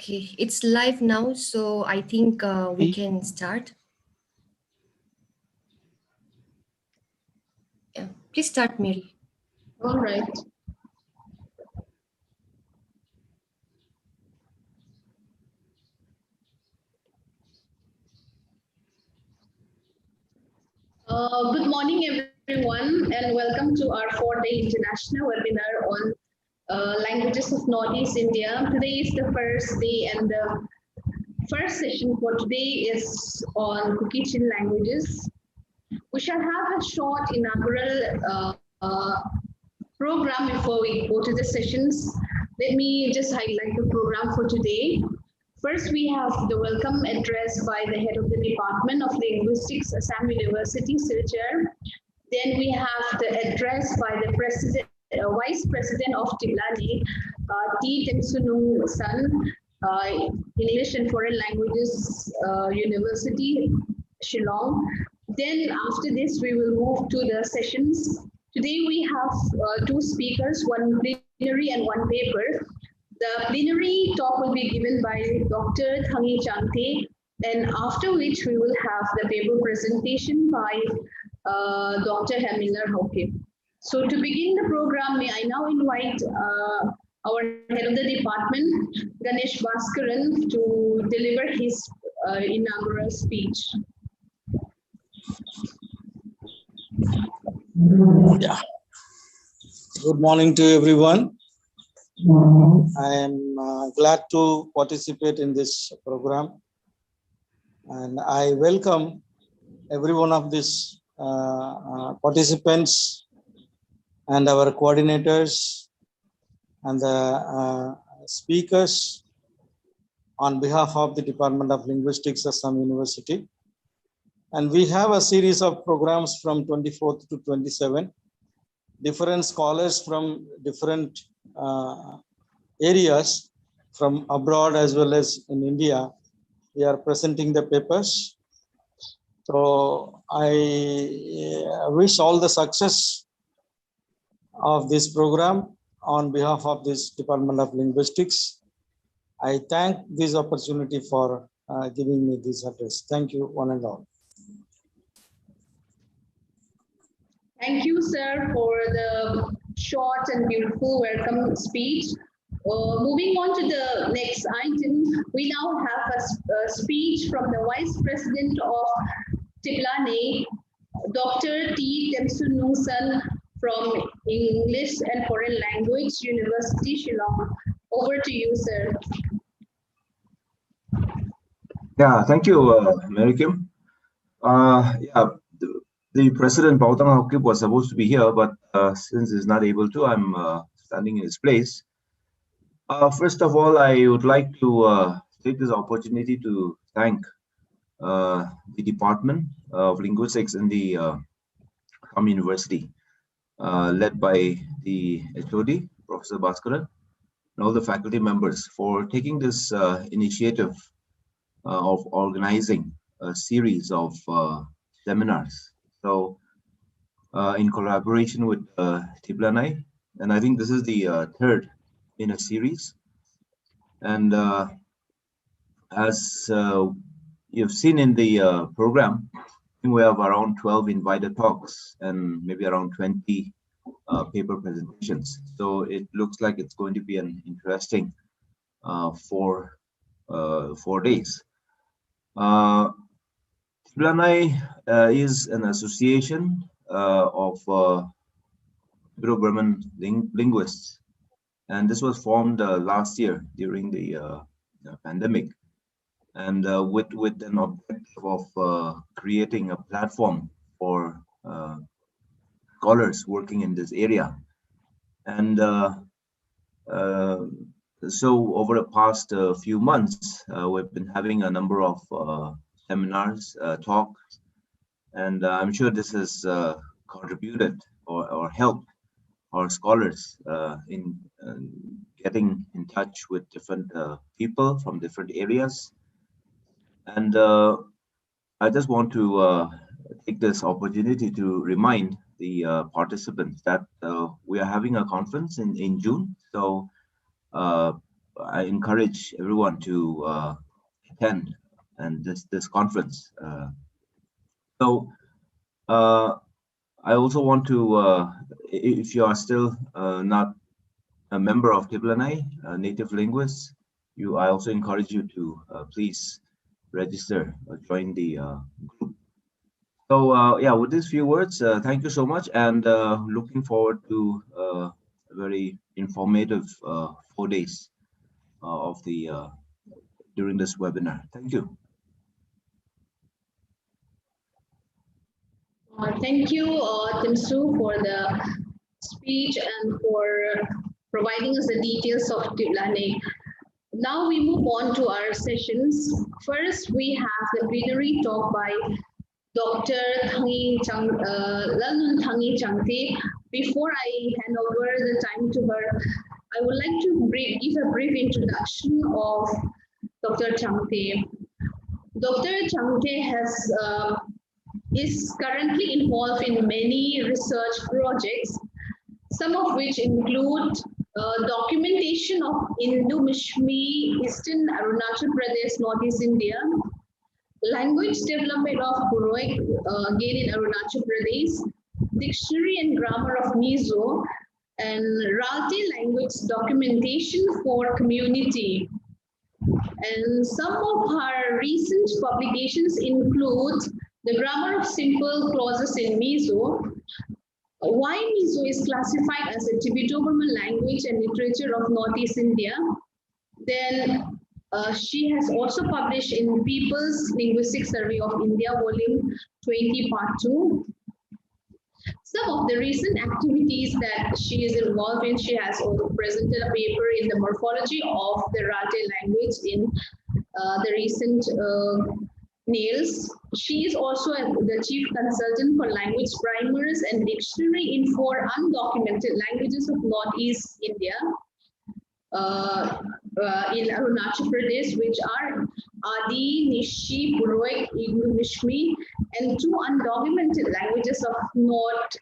Okay, it's live now, so I think we can start. Yeah, please start, Mary. All right. Good morning, everyone, and welcome to our 4-day international webinar on languages of Northeast India. Today is the first day, and the first session for today is on Kuki-Chin languages. We shall have a short inaugural program before we go to the sessions. Let me just highlight the program for today. First, we have the welcome address by the head of the Department of Linguistics, Assam University, Silchar. Then we have the address by the Vice President of Tiblani, T. Temsunung San, English and Foreign Languages University, Shillong. Then after this, we will move to the sessions. Today we have two speakers, one plenary and one paper. The plenary talk will be given by Dr. Thangi Changte, and after which we will have the paper presentation by Dr. Hemiller Hauke. So to begin the program, may I now invite our head of the department, Ganesh Bhaskaran, to deliver his inaugural speech. Yeah. Good morning to everyone. I am glad to participate in this program, and I welcome every one of these participants and our coordinators and the speakers on behalf of the Department of Linguistics, Assam University. And we have a series of programs from 24th to 27. Different scholars from different areas from abroad as well as in India, we are presenting the papers. So I wish all the success of this program on behalf of this Department of Linguistics. I thank this opportunity for giving me this address. Thank you, one and all. Thank you, sir, for the short and beautiful welcome speech. Moving on to the next item, we now have a speech from the Vice President of Tiblani, Dr. T. Temsunung San from English and Foreign Language University, Shillong. Over to you, sir. Yeah, thank you, Mary Kim. The President Bautang Haukip was supposed to be here, but since he's not able to, I'm standing in his place. First of all, I would like to take this opportunity to thank the Department of Linguistics in the Assam University, led by the HOD, Professor Bhaskaran, and all the faculty members for taking this initiative of organizing a series of seminars. So in collaboration with Tiblanai, and I think this is the third in a series. And as you've seen in the program, I think we have around 12 invited talks and maybe around 20 paper presentations. So it looks like it's going to be an interesting 4 days. Tiblanai is an association of Burman linguists, and this was formed last year during the pandemic, and with an objective of creating a platform for scholars working in this area. And so over the past few months, we've been having a number of seminars, talks, and I'm sure this has contributed or helped our scholars in getting in touch with different people from different areas. And I just want to take this opportunity to remind the participants that we are having a conference in June. So I encourage everyone to attend and this conference. So I also want to, if you are still not a member of Kiblanai, native linguists, I also encourage you to please register or join the group. So yeah, with these few words, thank you so much, and looking forward to a very informative 4 days of the during this webinar. Thank you. Thank you, Timsu, for the speech and for providing us the details of Tiblane. Now we move on to our sessions. First, we have the plenary talk by Dr. Lalnun Thangi Changte. Before I hand over the time to her, I would like to give a brief introduction of Dr. Changte. Dr. Changte is currently involved in many research projects, some of which include documentation of Indo-Mishmi, Eastern Arunachal Pradesh, Northeast India, language development of Puroik, again in Arunachal Pradesh, dictionary and grammar of Mizo, and Ralte language documentation for community. And some of her recent publications include the grammar of simple clauses in Mizo, why Mizo is classified as a Tibeto-Burman language and literature of Northeast India. Then she has also published in People's Linguistic Survey of India, Volume 20, Part 2. Some of the recent activities that she is involved in, she has also presented a paper in the morphology of the Ralte language in the recent NEILs. She is also the chief consultant for language primers and dictionary in 4 undocumented languages of Northeast India in Arunachal Pradesh, which are Adi, Nishi, Puroik, Indo-Mishmi, and 2 undocumented languages of northern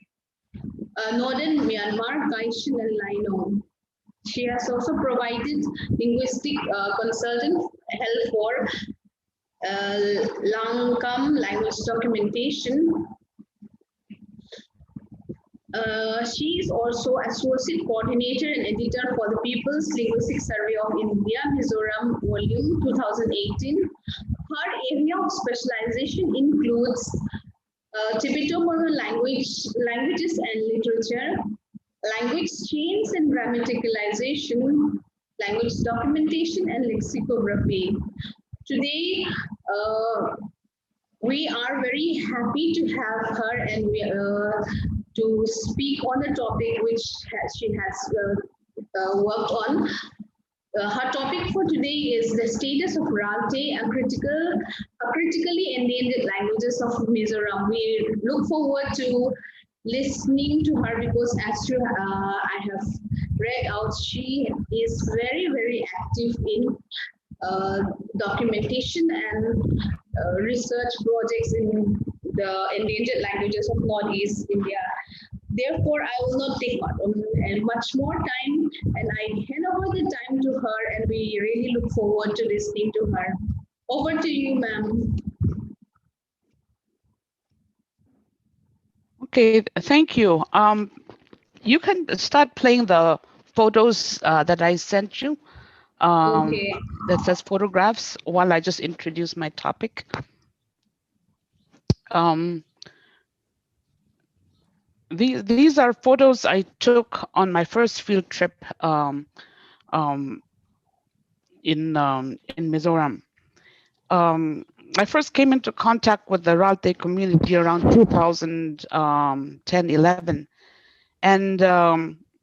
Myanmar, Kaishan and Laino. She has also provided linguistic consultant help for Langkam language documentation. She is also associate coordinator and editor for the People's Linguistic Survey of India, Mizoram, Volume 2018. Her area of specialization includes Tibeto-Burman languages and literature, language chains and grammaticalization, language documentation, and lexicography. Today, we are very happy to have her and to speak on the topic which she has worked on. Her topic for today is the status of Ralte, a critically endangered languages of Mizoram. We look forward to listening to her because as I have read out, she is very, very active in documentation and research projects in the endangered languages of Northeast India. Therefore, I will not take much more time, and I hand over the time to her, and we really look forward to listening to her. Over to you, ma'am. Okay, thank you. You can start playing the photos that I sent you. Okay. That says photographs while I just introduce my topic. These are photos I took on my first field trip in Mizoram. I first came into contact with the Ralte community around 2010-11, and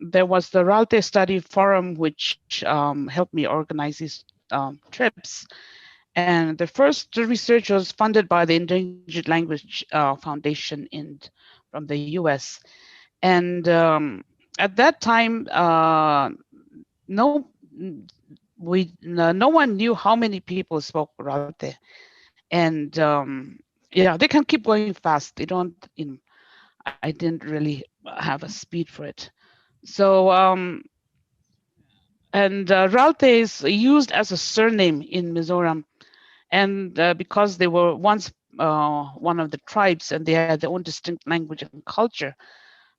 there was the Ralte Study Forum, which helped me organize these trips. And the first research was funded by the Endangered Language Foundation from the US. And at that time, no one knew how many people spoke Ralte. And yeah, they can keep going fast. They don't, I didn't really have a speed for it. So And Ralte is used as a surname in Mizoram. And because they were once one of the tribes and they had their own distinct language and culture,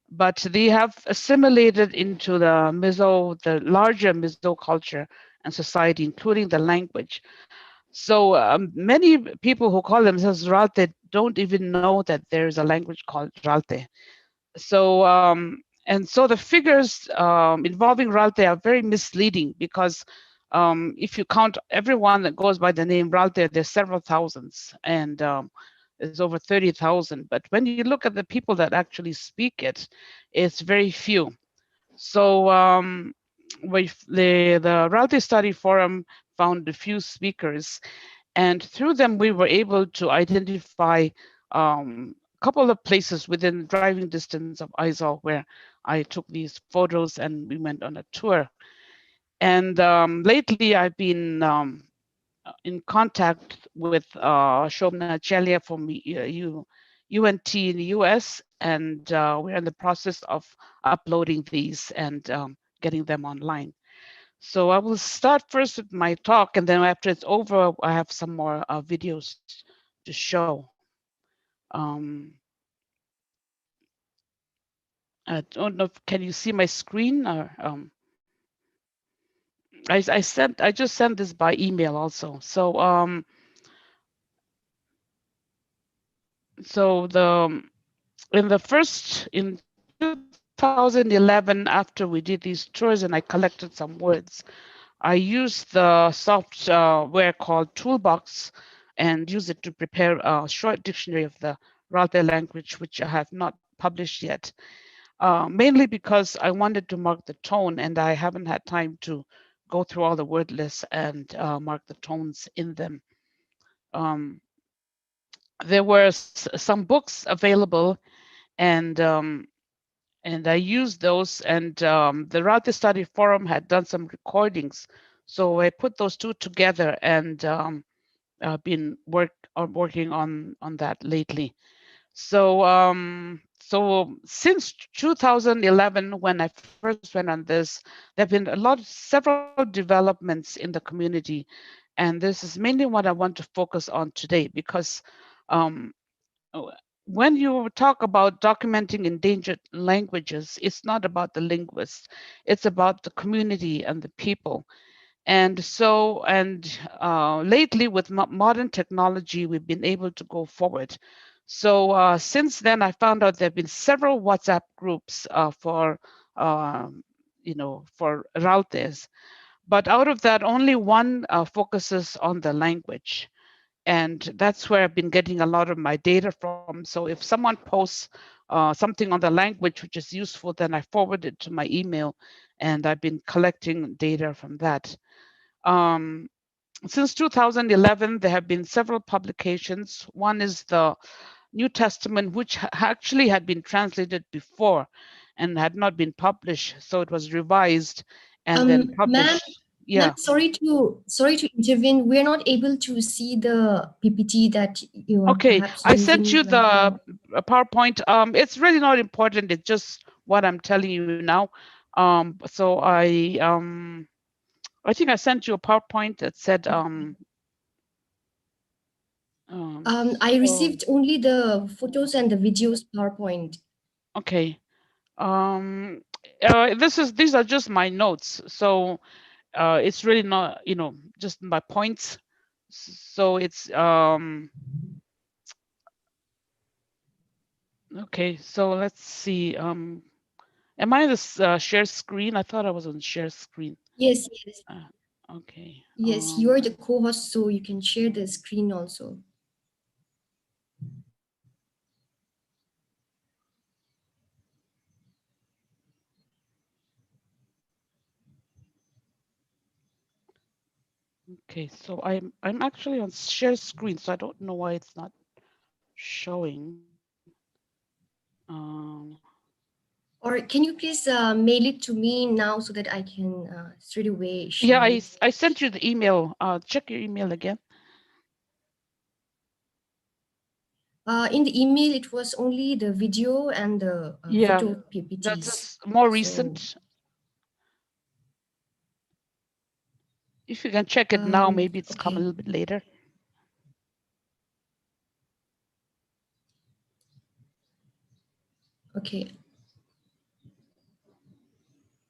but they have assimilated into the larger Mizo culture and society, including the language. So many people who call themselves Ralte don't even know that there is a language called Ralte. So and so the figures involving Ralte are very misleading because if you count everyone that goes by the name Ralte, there's several thousands, and there's over 30,000. But when you look at the people that actually speak it, it's very few. So the Ralte Study Forum found a few speakers, and through them we were able to identify a couple of places within driving distance of Aizawl where I took these photos and we went on a tour. And lately I've been in contact with Shobna Chelia from UNT in the US, and we're in the process of uploading these and getting them online. So I will start first with my talk, and then after it's over, I have some more videos to show. I don't know, can you see my screen? Or I just sent this by email also. So in 2011, after we did these tours and I collected some words, I used the software called Toolbox and use it to prepare a short dictionary of the Ralte language, which I have not published yet, mainly because I wanted to mark the tone and I haven't had time to go through all the word lists and mark the tones in them. There were some books available, and I used those, and the Ralte Study Forum had done some recordings. So I put those two together and been working on that lately. So so since 2011, when I first went on this, there have been several developments in the community, and this is mainly what I want to focus on today because um, when you talk about documenting endangered languages, it's not about the linguists, it's about the community and the people. And so, lately with modern technology, we've been able to go forward. So since then, I found out there have been several WhatsApp groups for Raltes. But out of that, only one focuses on the language. And that's where I've been getting a lot of my data from. So if someone posts something on the language which is useful, then I forward it to my email, and I've been collecting data from that. Since 2011, there have been several publications. One is the New Testament, which actually had been translated before and had not been published. So it was revised and then published. Ma'am, sorry to intervene. We're not able to see the PPT that you are perhaps I sent you using right the PowerPoint. It's really not important. It's just what I'm telling you now. So I think I sent you a PowerPoint that said I received only the photos and the videos PowerPoint. Okay. These are just my notes. So it's really not, just my points. So it's okay. So let's see. Am I on this share screen? I thought I was on share screen. Yes. Okay. Yes, you are the co-host, so you can share the screen also. Okay, so I'm actually on share screen, so I don't know why it's not showing. Or can you please mail it to me now so that I can straight away share Yeah, it? I sent you the email. Check your email again. In the email, it was only the video and the photo PPTs. That's more recent. if you can check it now, maybe it's come a Okay. little bit later. Okay.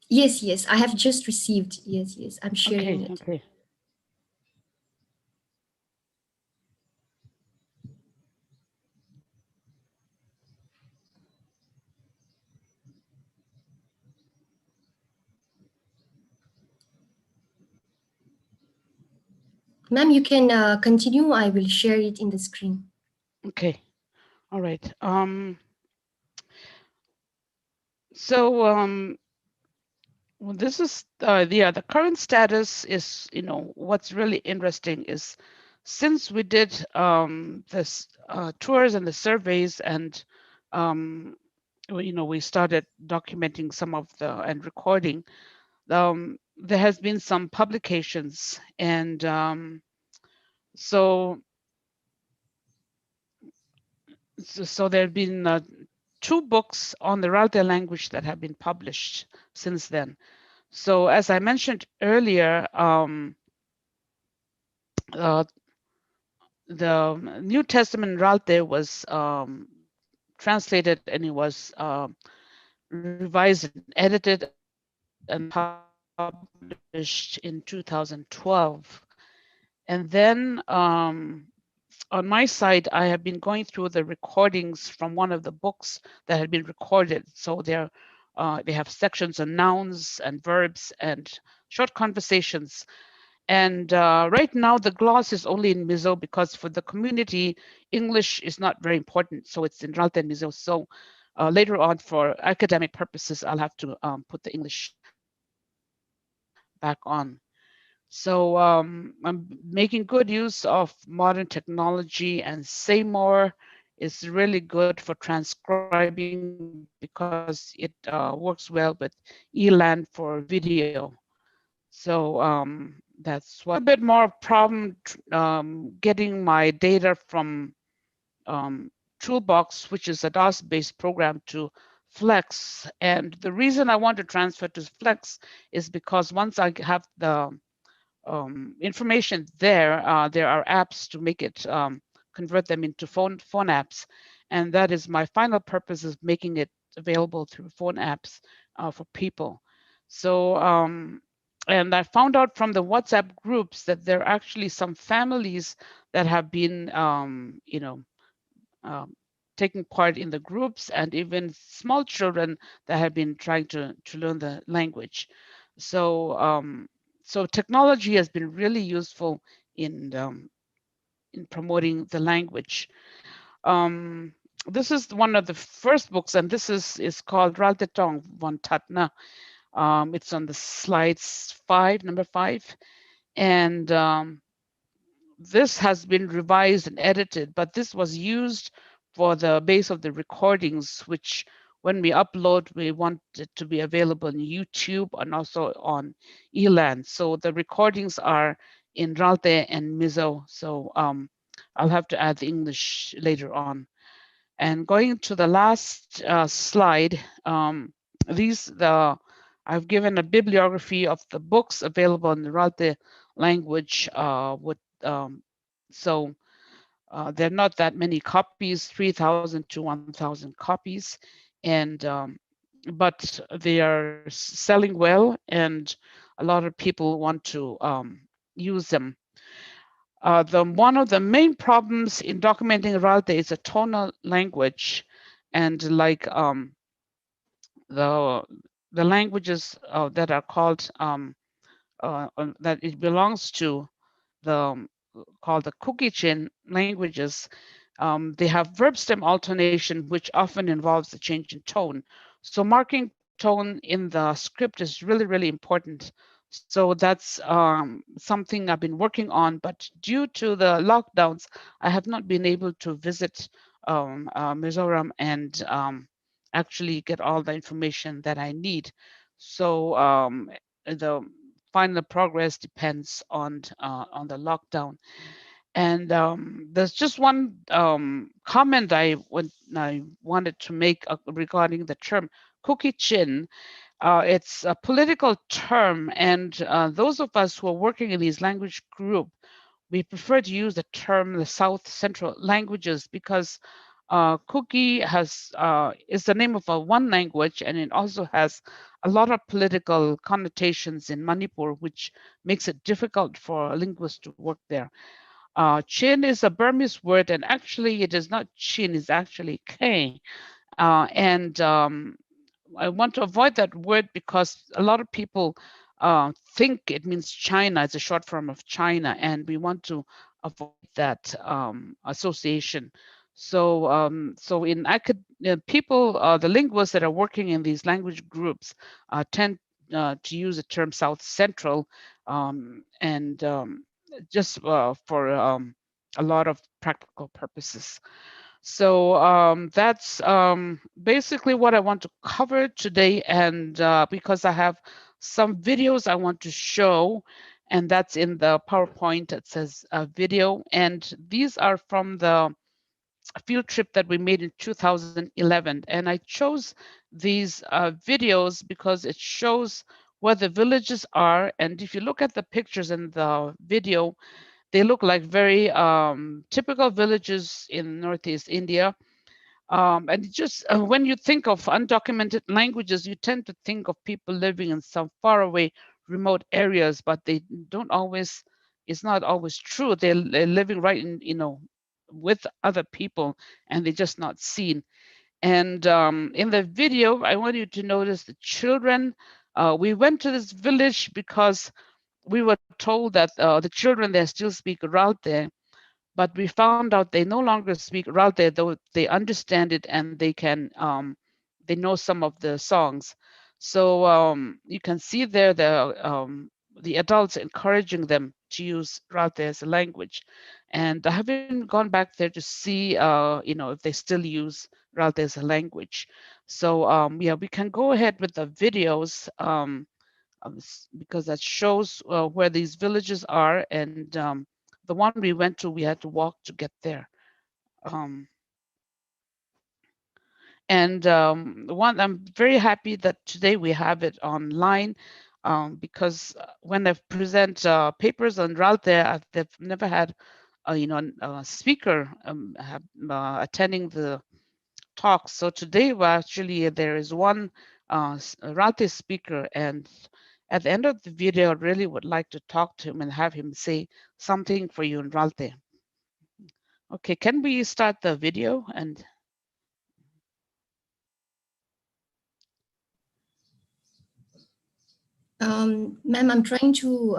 Yes, yes, I have just received. Yes, yes, I'm sharing it. Okay. Ma'am, you can continue. I will share it in the screen. Okay. All right. So well, this is the current status is, what's really interesting is since we did this tours and the surveys and we started documenting some of the and recording, there has been some publications and so there have been 2 books on the Ralte language that have been published since then. So as I mentioned earlier, the New Testament Ralte was translated and it was revised and edited and published in 2012. And then on my side, I have been going through the recordings from one of the books that had been recorded. So they have sections on nouns and verbs and short conversations. And right now, the gloss is only in Mizo because for the community, English is not very important. So it's in Ralte and Mizo. So later on, for academic purposes, I'll have to put the English back on. So I'm making good use of modern technology, and Say More is really good for transcribing because it works well with ELAN for video. So that's a bit more problem getting my data from Toolbox, which is a DOS-based program, to Flex. And the reason I want to transfer to Flex is because once I have the information there are apps to make it convert them into phone apps, and that is my final purpose, is making it available through phone apps for people. So and I found out from the WhatsApp groups that there are actually some families that have been taking part in the groups, and even small children that have been trying to learn the language. So so technology has been really useful in promoting the language. This is one of the first books, and this is called Raltetong von Tatna. It's on the slides number 5, and this has been revised and edited, but this was used for the base of the recordings, which when we upload, we want it to be available on YouTube and also on ELAN. So the recordings are in Ralte and Mizo. So I'll have to add the English later on. And going to the last slide, I've given a bibliography of the books available in the Ralte language. So there are not that many copies, 3,000 to 1,000 copies, and but they are selling well, and a lot of people want to use them. One of the main problems in documenting Ralte is a tonal language, and like the languages that are called that it belongs to, called the Kuki-Chin languages, they have verb stem alternation, which often involves a change in tone. So marking tone in the script is really, really important. So that's something I've been working on, but due to the lockdowns, I have not been able to visit Mizoram and actually get all the information that I need. So the final progress depends on the lockdown. And there's just one comment I wanted to make regarding the term Kuki-Chin. it's a political term, and those of us who are working in these language group, we prefer to use the term the South Central languages because Kuki is the name of one language, and it also has a lot of political connotations in Manipur, which makes it difficult for linguists to work there. Chin is a Burmese word, and actually it is not Chin, it's actually K. And I want to avoid that word because a lot of people think it means China. It's a short form of China, and we want to avoid that association. So, so in people, the linguists that are working in these language groups tend to use the term South Central, and just for a lot of practical purposes. So that's basically what I want to cover today. And because I have some videos I want to show, and that's in the PowerPoint, it says video. And these are from the field trip that we made in 2011. And I chose these videos because it shows where the villages are. And if you look at the pictures in the video, they look like very typical villages in Northeast India. And just when you think of undocumented languages, you tend to think of people living in some faraway, remote areas, but they don't always, it's not always true. They're living right in, with other people, and they're just not seen. And in the video, I want you to notice the children. We went to this village because we were told that the children there still speak Ralte, but we found out they no longer speak Ralte, though they understand it and they know some of the songs. So you can see there the adults encouraging them to use Ralte as a language. And I haven't gone back there to see, if they still use Ralte as a language. So yeah, we can go ahead with the videos. Because that shows where these villages are, and the one we went to, we had to walk to get there. And one, I'm very happy that today we have it online, because when I present papers on Ralte, they've never had a speaker attending the talk. So today, actually, there is one Ralte speaker, and at the end of the video, I really would like to talk to him and have him say something for you in Ralte. Okay, can we start the video? And Ma'am, I'm trying to,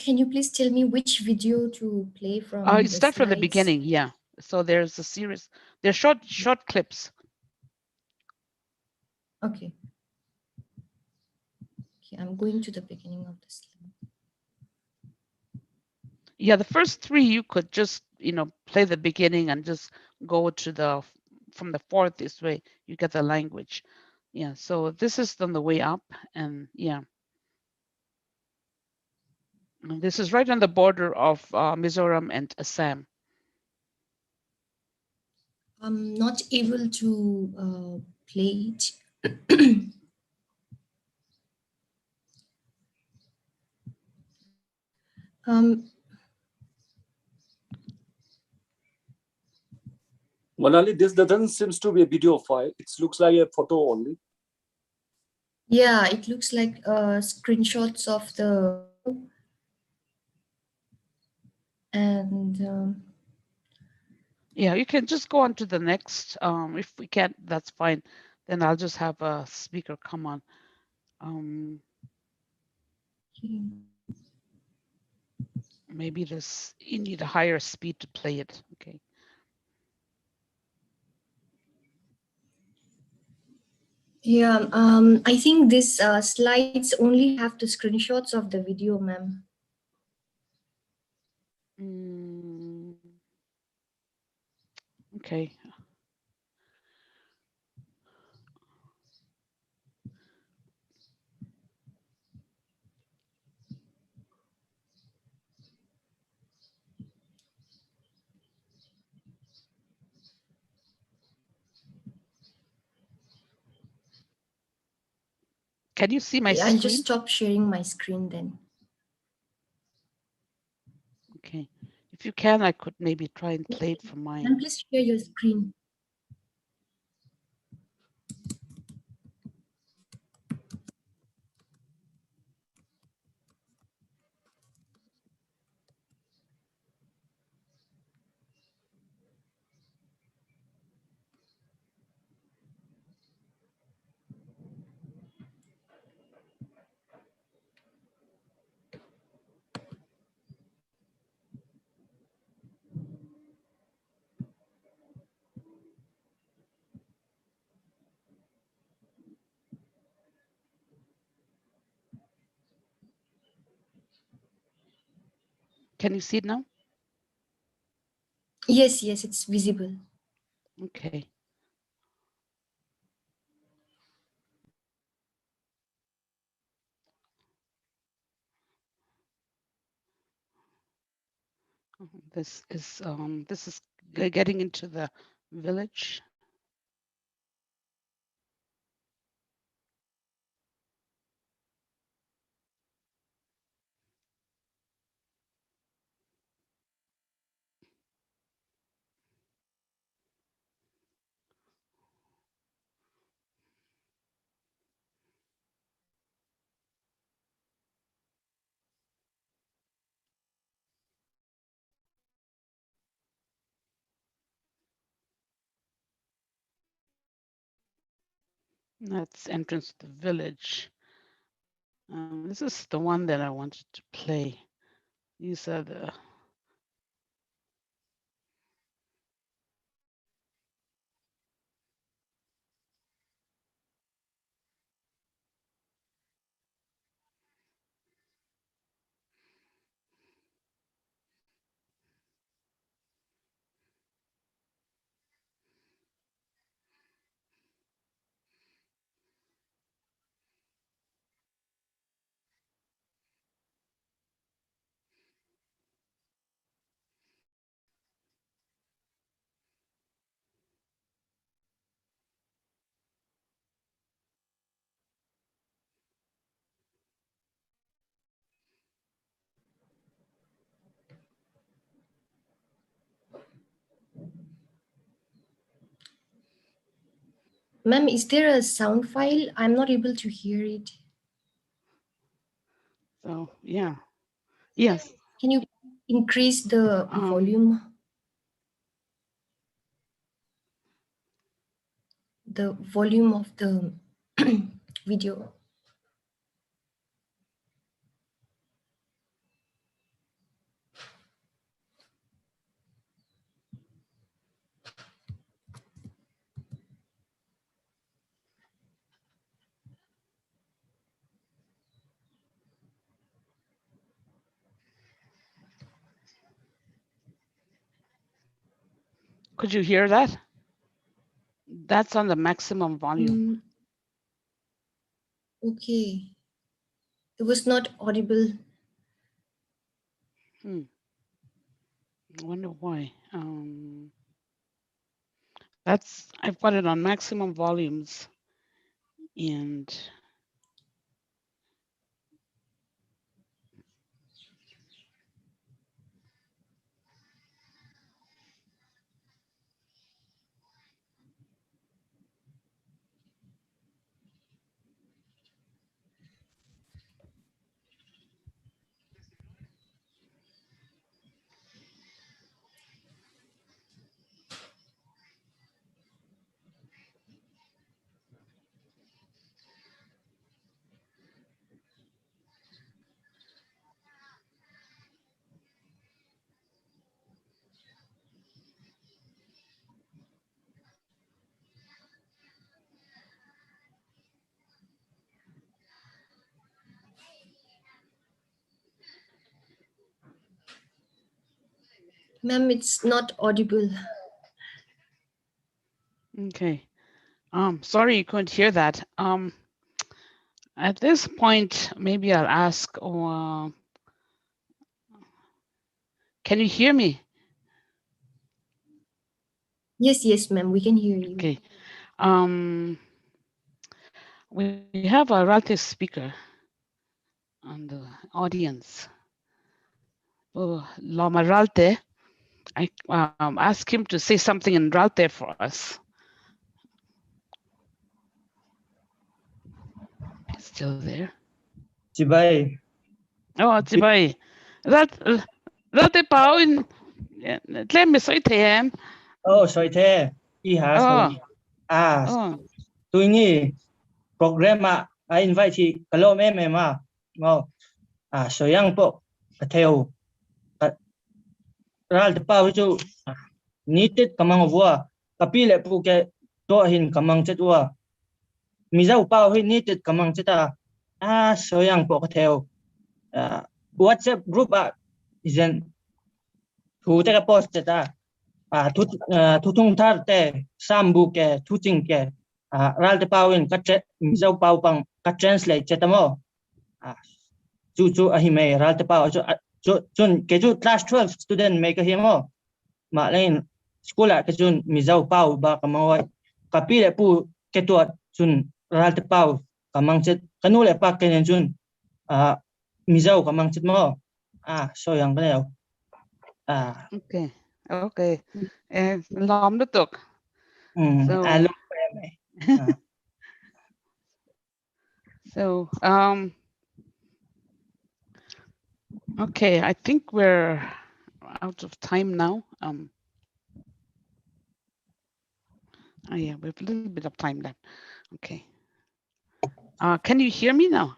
can you please tell me which video to play from you the start from the slides? beginning, yeah. So there's a series, they're short clips. Okay. Okay, I'm going to the beginning of the slide. Yeah, the first three you could just, play the beginning and just go to from the fourth this way, you get the language. Yeah, so this is on the way up, and yeah. And this is right on the border of Mizoram and Assam. I'm not able to play it. Manali, this doesn't seems to be a video file. It looks like a photo only. Yeah, it looks like screenshots of the and yeah, you can just go on to the next. If we can't, that's fine. Then I'll just have a speaker come on. Maybe this, you need a higher speed to play it. Okay. yeah, I think this slides only have the screenshots of the video, ma'am. Okay. Can you see my I'll screen? just stop sharing my screen then. Okay. If you can, I could maybe try and play it from mine. And please share your screen. Can you see it now? Yes, yes, it's visible. Okay. This is getting into the village. That's entrance to the village. This is the one that I wanted to play. These are the Ma'am, is there a sound file? I'm not able to hear it. so yeah. Yes. Can you increase the volume? The volume of the video. Could you hear that? That's on the maximum volume. Okay. It was not audible. I wonder why. I've got it on maximum volumes, and Ma'am, it's not audible. okay. Sorry you couldn't hear that. At this point, maybe I'll ask, can you hear me? Yes, yes, ma'am, we can hear you. Okay. We have a Ralte speaker on the audience. Lama Ralte, I asked him to say something in Ralte for us. He's still there. Chibai. Oh, Chibai. Ralte Pao in Tlem is so tem. Oh, sorry, the. Iha, sorry. Tuingi program I invite you. Hello, mema. No. So young po. Kateo. Ral the power to needed kamang vua. Kapile puke dohin kamang chetua. Mizau pao he needed kamang cheta. So young po kateo. WhatsApp group isn't who take a post cheta. Tutung tar te sambu ke tuting ke ral te pawin ka mizau paw pang ka translate chetamo chu ahime ral te paw chun ke chu class 12 student make himo ma lain school ke chun mizau paw ba kamawai kapile pu ke tu chun ral te paw kamang chet kanule pa ke chun mizau kamang chet mo so yang kaneo Okay. Okay. Lom được tục. So, okay, I think we're out of time now. Yeah, we have a little bit of time left. Okay. Can you hear me now?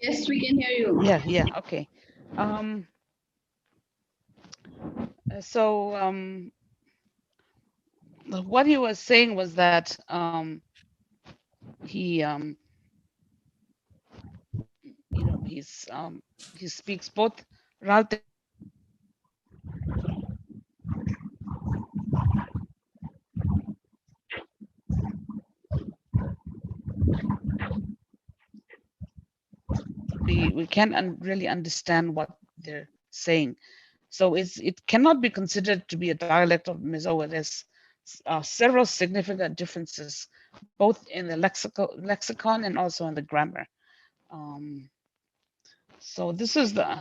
Yes, we can hear you. Yeah, okay. So what he was saying was that he you know, he speaks both Ralte we can't really understand what they're saying. So it cannot be considered to be a dialect of Mizo. There's several significant differences, both in the lexicon and also in the grammar. So this is the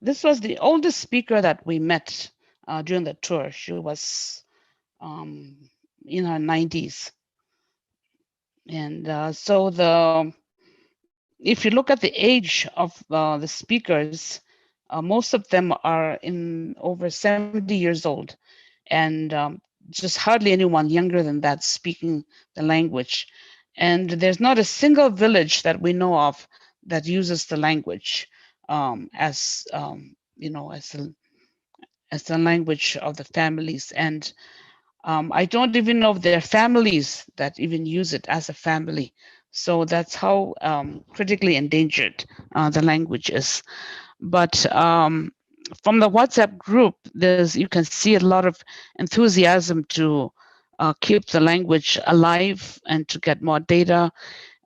this was the oldest speaker that we met during the tour. She was in her 90s. And so if you look at the age of the speakers, most of them are in over 70 years old, and just hardly anyone younger than that speaking the language. And there's not a single village that we know of that uses the language as you know, as the language of the families. And I don't even know if there are families that even use it as a family. So that's how critically endangered the language is. But from the WhatsApp group, you can see a lot of enthusiasm to keep the language alive and to get more data.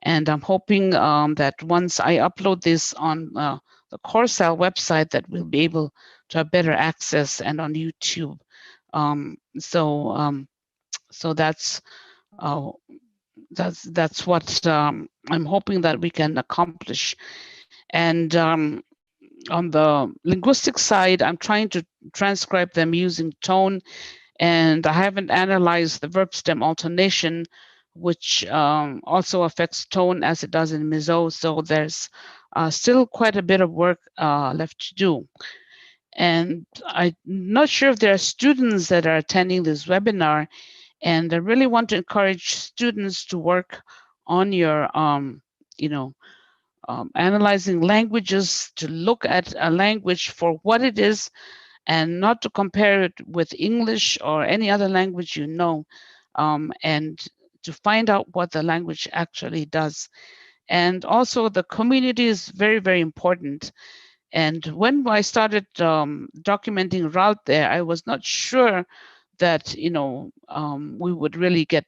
And I'm hoping that once I upload this on the Corsal website, that we'll be able to have better access, and on YouTube. So that's what I'm hoping that we can accomplish. And on the linguistic side, I'm trying to transcribe them using tone, and I haven't analyzed the verb stem alternation, which also affects tone as it does in Mizo. So there's still quite a bit of work left to do. And I'm not sure if there are students that are attending this webinar, and I really want to encourage students to work on your, analyzing languages, to look at a language for what it is, and not to compare it with English or any other language you know, and to find out what the language actually does. And also the community is very, very important. And when I started documenting Ralte, I was not sure that we would really get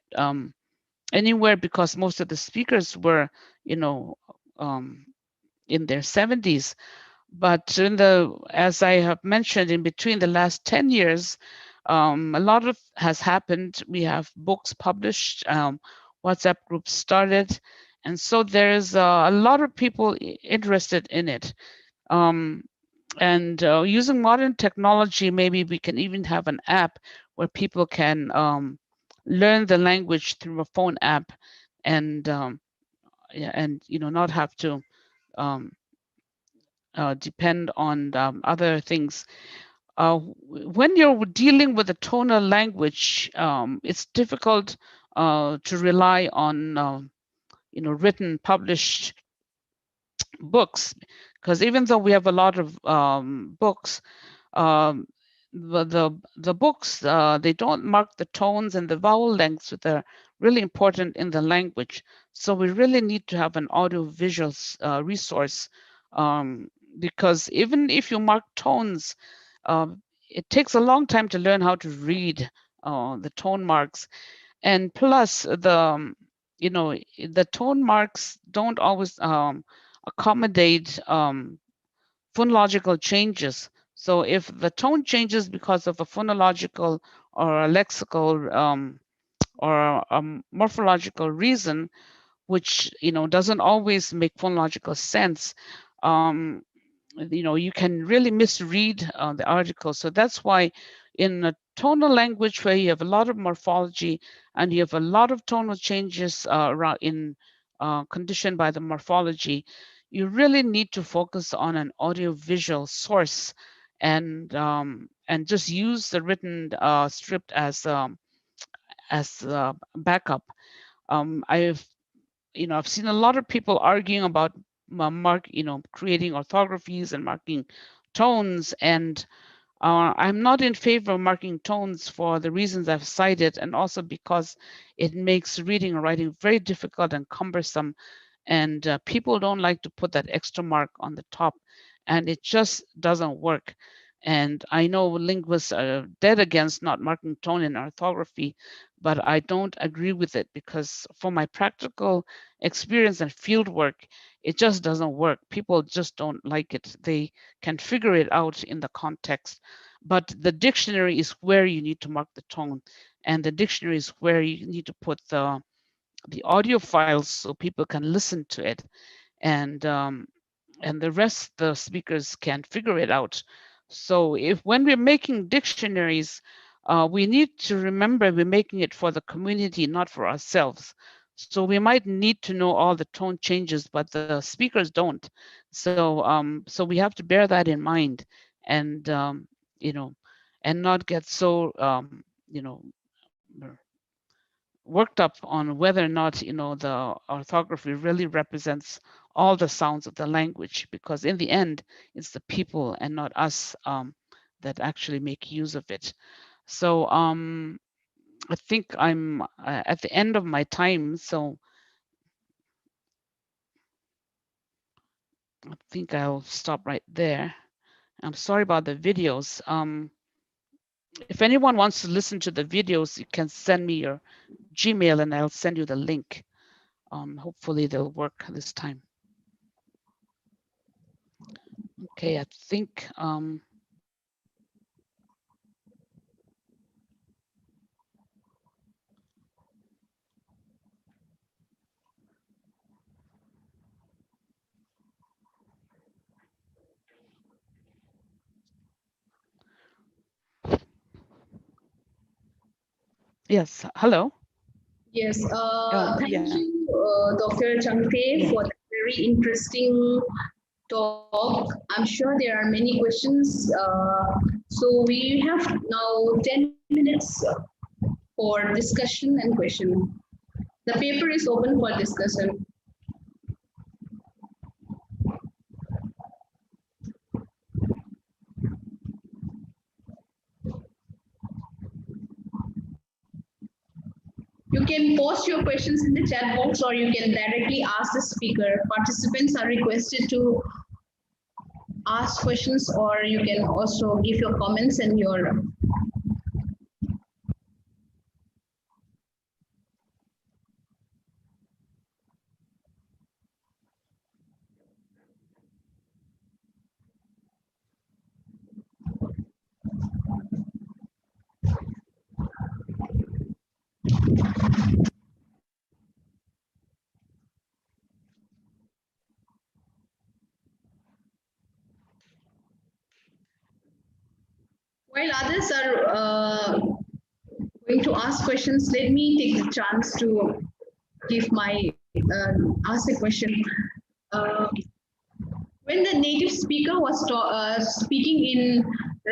anywhere, because most of the speakers were in their 70s. But as I have mentioned, in between the last 10 years, a lot has happened. We have books published, WhatsApp groups started, and so there's a lot of people interested in it. And using modern technology, maybe we can even have an app where people can learn the language through a phone app, and not have to depend on other things. When you're dealing with a tonal language, it's difficult to rely on written, published books, because even though we have a lot of books, um, the books, they don't mark the tones and the vowel lengths that are really important in the language. So we really need to have an audio-visual resource, because even if you mark tones, it takes a long time to learn how to read the tone marks. And plus the tone marks don't always accommodate phonological changes. So if the tone changes because of a phonological or a lexical or a morphological reason, which doesn't always make phonological sense, you can really misread the article. So that's why in a tonal language where you have a lot of morphology and you have a lot of tonal changes conditioned by the morphology, you really need to focus on an audio-visual source, and just use the written script as backup. I've seen a lot of people arguing about creating orthographies and marking tones, and I'm not in favor of marking tones for the reasons I've cited, and also because it makes reading and writing very difficult and cumbersome, and people don't like to put that extra mark on the top, and it just doesn't work. And I know linguists are dead against not marking tone in orthography, but I don't agree with it, because for my practical experience and field work, it just doesn't work. People just don't like it. They can figure it out in the context, but the dictionary is where you need to mark the tone, and the dictionary is where you need to put the audio files so people can listen to it, and the rest the speakers can figure it out. So when we're making dictionaries, we need to remember we're making it for the community, not for ourselves. So we might need to know all the tone changes, but the speakers don't. So we have to bear that in mind, and and not get so worked up on whether or not the orthography really represents all the sounds of the language, because in the end it's the people and not us that actually make use of it. So I think I'm at the end of my time, so I think I'll stop right there. I'm sorry about the videos. If anyone wants to listen to the videos, you can send me your Gmail and I'll send you the link. Hopefully they'll work this time. Okay, I think yes, hello. Yes, thank Yeah. you, Dr. Changte, for the very interesting talk. I'm sure there are many questions. So we have now 10 minutes for discussion and question. The paper is open for discussion. You can post your questions in the chat box, or you can directly ask the speaker. Participants are requested to ask questions, or you can also give your comments and your while others are going to ask questions, let me take the chance to give my ask a question. Uh, when the native speaker was speaking in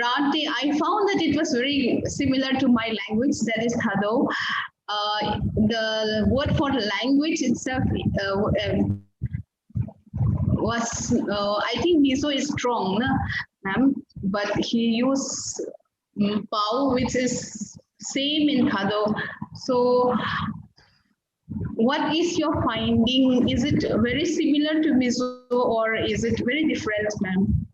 Rante, I found that it was very similar to my language, that is Thado. The word for language itself was, I think Mizo is strong, ma'am, but he used Pau, which is same in Thado. So what is your finding? Is it very similar to Mizo or is it very different, ma'am?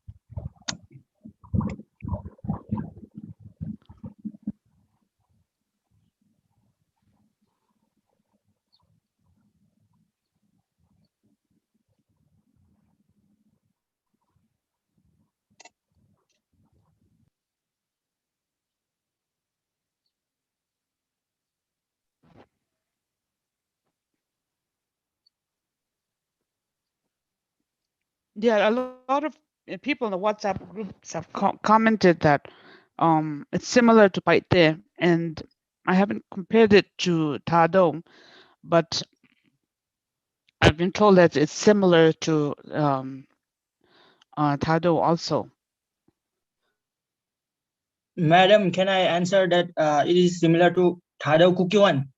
Yeah, a lot of people in the WhatsApp groups have commented that it's similar to Paite, and I haven't compared it to Tado, but I've been told that it's similar to Tado also. Madam, can I answer that it is similar to Thado Kuki-Chin?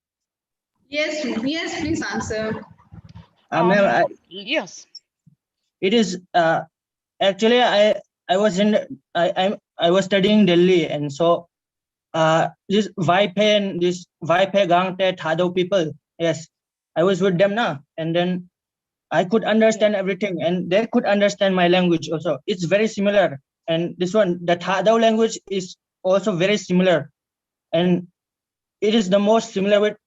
Yes, yes, please answer. Ma'am, Yes. it is actually I was in I was studying Delhi, and so this Vaipe and this Vaipe Gangte Thado people, yes, I was with them now, and then I could understand everything, and they could understand my language also. It's very similar, and this one, the Thado language, is also very similar, and it is the most similar with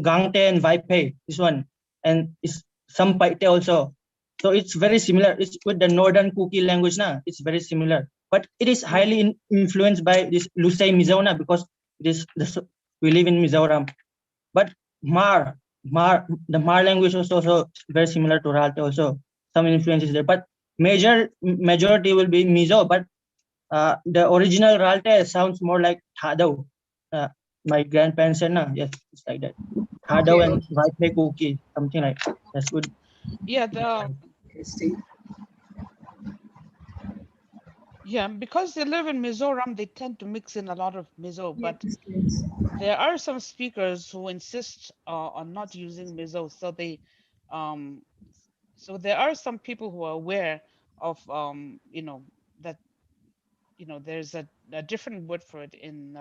Gangte and Vaipe, this one, and it's some Paite also. So it's very similar. It's with the Northern Kuki language now. It's very similar, but it is highly influenced by this Lusai Mizo because we live in Mizoram. But the Mar language was also very similar to Ralte also. Some influences there, but majority will be Mizo. But the original Ralte sounds more like Thado. My grandparents said, "No, yes, it's like that." Thado and Vaipe Kuki, something like that. That's good. Yeah, Interesting. Yeah, because they live in Mizoram, they tend to mix in a lot of Mizo, but Yes. there are some speakers who insist on not using Mizo, so there are some people who are aware of that there's a different word for it in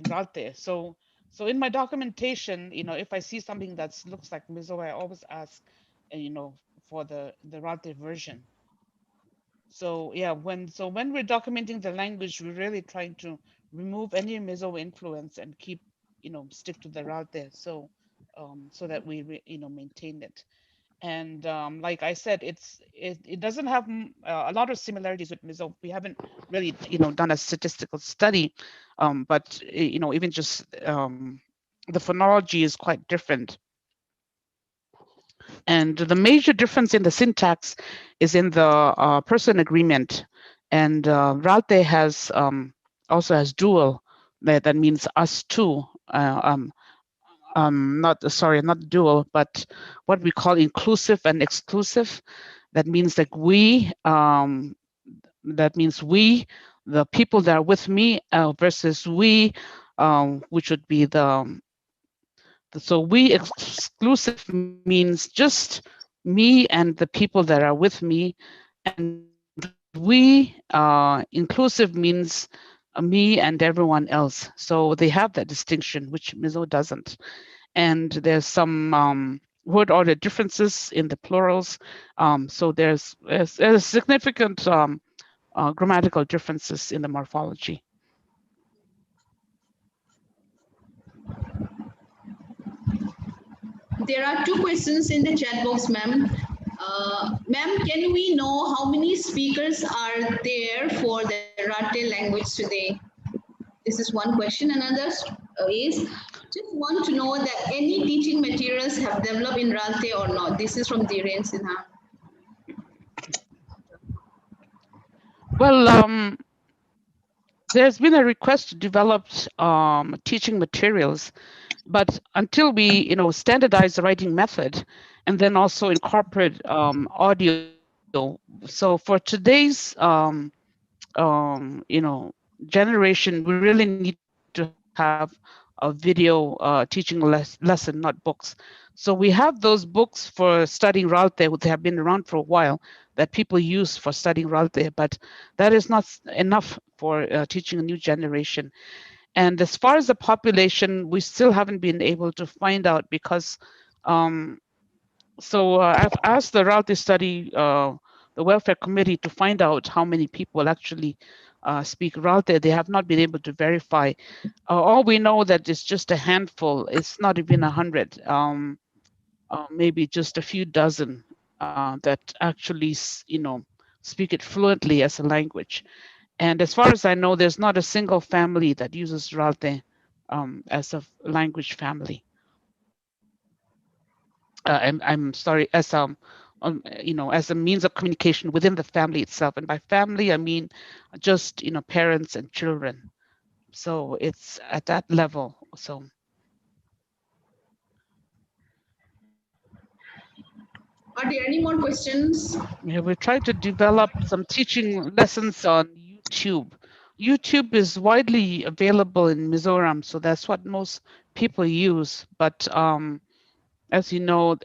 Ralte. So in my documentation, if I see something that looks like Mizo, I always ask for the Ralte version. So yeah, when we're documenting the language, we're really trying to remove any Mizo influence and stick to the route there. So that we maintain it. And like I said, it doesn't have a lot of similarities with Mizo. We haven't really done a statistical study, but even just the phonology is quite different. And the major difference in the syntax is in the person agreement. And Ralte has also has dual, that means us too. Not dual, but what we call inclusive and exclusive. That means that we, the people that are with me, versus we, which would be so we exclusive means just me and the people that are with me, and we inclusive means me and everyone else. So they have that distinction, which Mizo doesn't. And there's some word order differences in the plurals. So there's significant grammatical differences in the morphology. There are two questions in the chat box, ma'am. Ma'am, can we know how many speakers are there for the Ratte language today? This is one question. Another is, just want to know that any teaching materials have developed in Ratte or not. This is from Dhiren Sinha. Well, there's been a request to develop teaching materials, but until we, standardize the writing method and then also incorporate audio. So for today's, generation, we really need to have a video teaching lesson, not books. So we have those books for studying Ralte, which have been around for a while, that people use for studying Ralte, but that is not enough for teaching a new generation. And as far as the population, we still haven't been able to find out because, I've asked the Ralte study, the welfare committee, to find out how many people actually speak Ralte. They have not been able to verify. All we know that it's just a handful. It's not even 100. Maybe just a few dozen that actually, speak it fluently as a language. And as far as I know, there's not a single family that uses Ralte as a language family. I'm sorry, as as a means of communication within the family itself. And by family, I mean just parents and children. So it's at that level. So. Are there any more questions? Yeah, we tried to develop some teaching lessons on YouTube. YouTube is widely available in Mizoram, so that's what most people use. But as you know,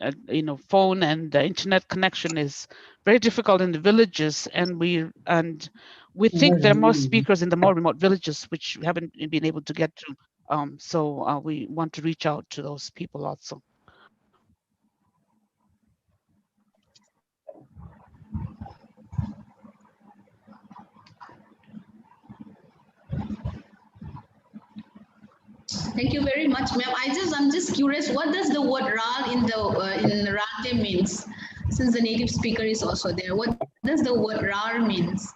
phone and the internet connection is very difficult in the villages, and we think there are more speakers in the more remote villages which we haven't been able to get to. So we want to reach out to those people also. Thank you very much, ma'am. I'm just curious, what does the word Ral in Ratte means? Since the native speaker is also there, what does the word Ral means?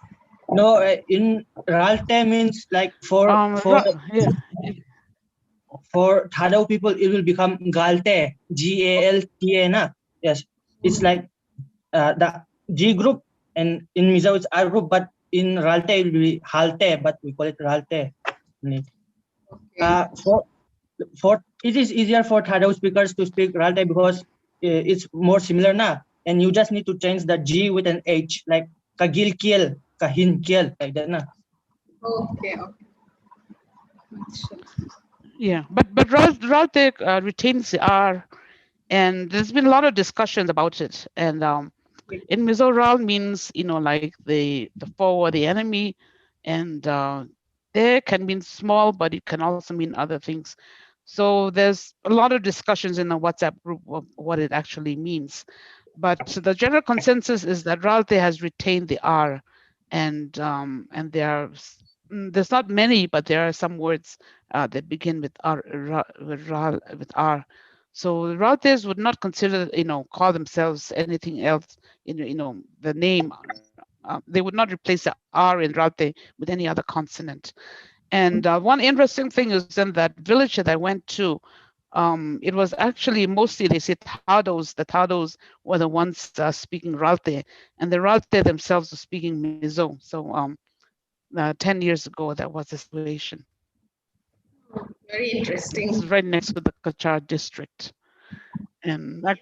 No, in Ralte means like for Thadao people, it will become Galte, Galta, na? Yes, it's like the G group, and in Mizo it's R group, but in Ralte it will be Halte, but we call it Ralte. For it is easier for Thadao speakers to speak Ralte because it's more similar na, and you just need to change the G with an H, like Kagil Kiel, Kahin Kiel, like that na. Okay. Yeah, but Ralte retains the R, and there's been a lot of discussions about it. And in Mizo, Ral means like the foe or the enemy, and there can mean small, but it can also mean other things. So there's a lot of discussions in the WhatsApp group of what it actually means. But the general consensus is that Ralte has retained the R, and there's not many, but there are some words that begin with R, with R. So Raltes would not consider, call themselves anything else, the name. They would not replace the R in Ralte with any other consonant. And one interesting thing is in that village that I went to, it was actually mostly, they say Thados. The Thados were the ones speaking Ralte, and the Ralte themselves were speaking Mizo. So 10 years ago, that was the situation. Very interesting. This is right next to the Kachar district. And that,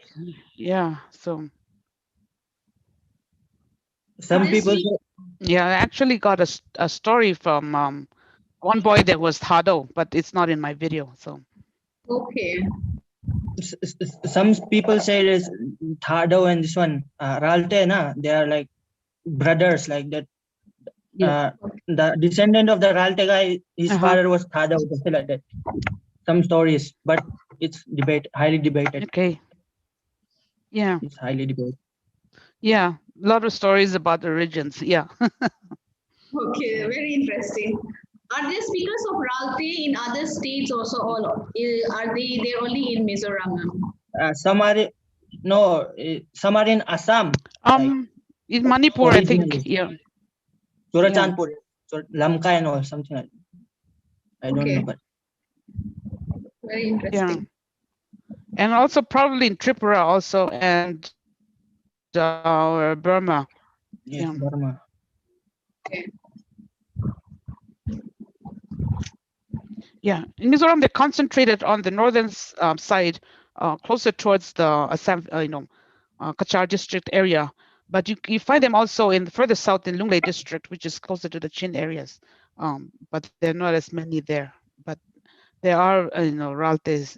yeah, so. Some people. Yeah, I actually got a story from one boy that was Thado, but it's not in my video, so. Okay. Some people say this Thado and this one Ralte na, they are like brothers, like that. The descendant of the Ralte guy, his father was Thado, something like that. Some stories, but it's highly debated. Okay. Yeah. It's highly debated. Yeah. A lot of stories about the regions. Yeah. Okay, very interesting. Are there speakers of Ralte in other states also? All are they there only in Mizoram? Some are some are in Assam. In Manipur, I think. Originally. Yeah. Churachandpur, Lamka and all, something like that. I don't know, but very interesting. Yeah. And also probably in Tripura also, and Burma. yes, Yeah. Burma. Okay. Yeah, in Mizoram, they concentrated on the northern side, closer towards the Assam, Kachar district area. But you find them also in the further south in Lunglei district, which is closer to the Chin areas. But there are not as many there. But there are, Raltes,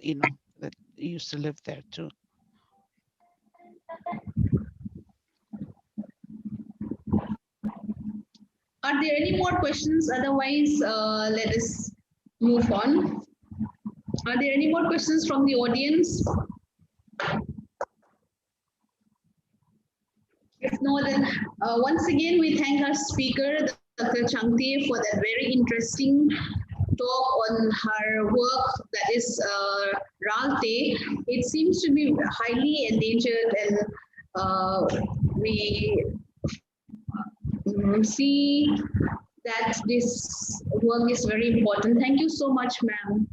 that used to live there too. Are there any more questions? Otherwise, let us move on. Are there any more questions from the audience? If no, then once again, we thank our speaker, Dr. Changte, for that very interesting talk on her work, that is Ralte. It seems to be highly endangered, and we see that this work is very important. Thank you so much, ma'am.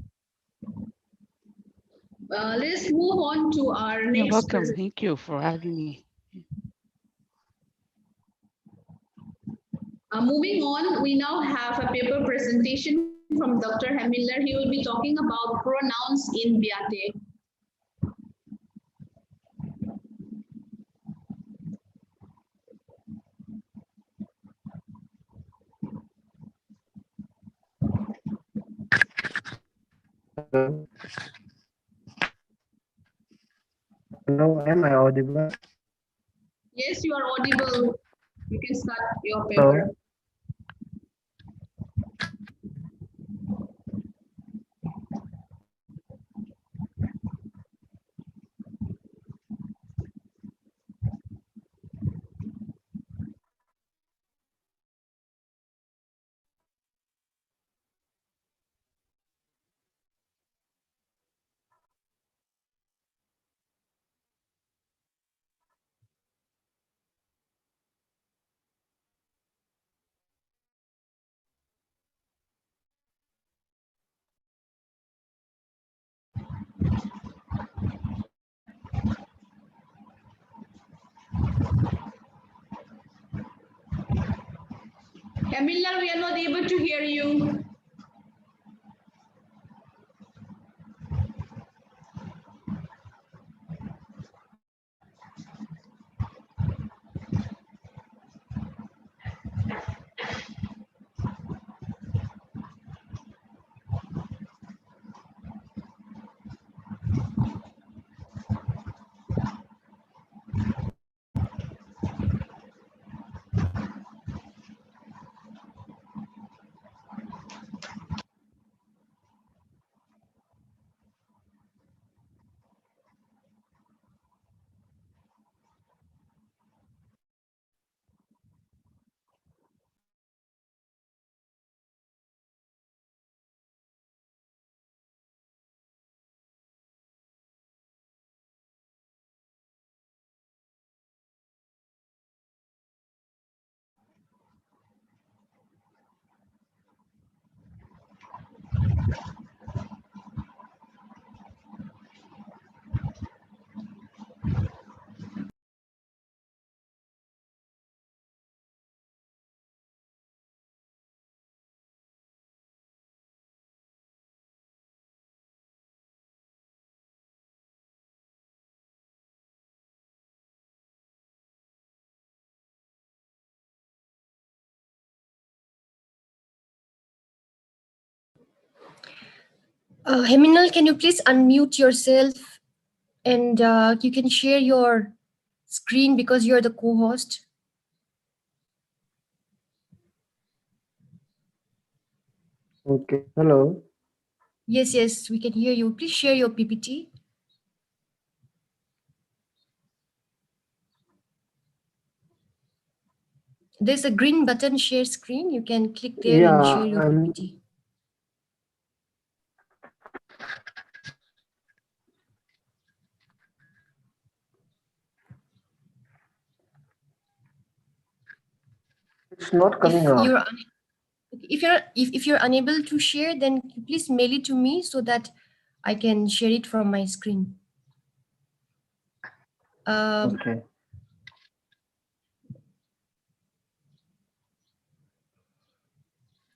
Let's move on to our next. You're welcome. Thank you for having me. Moving on, we now have a paper presentation from Dr. Hamiller. He will be talking about pronouns in Biate. Hello. Hello, am I audible? Yes, you are audible. You can start your paper. Hello. Hamiller, we are not able to hear you. Heminal, can you please unmute yourself and you can share your screen because you're the co-host. Okay. Hello. Yes, we can hear you. Please share your PPT. There's a green button, share screen. You can click there and share your PPT. It's not coming out. If you're unable to share, then please mail it to me so that I can share it from my screen. Okay.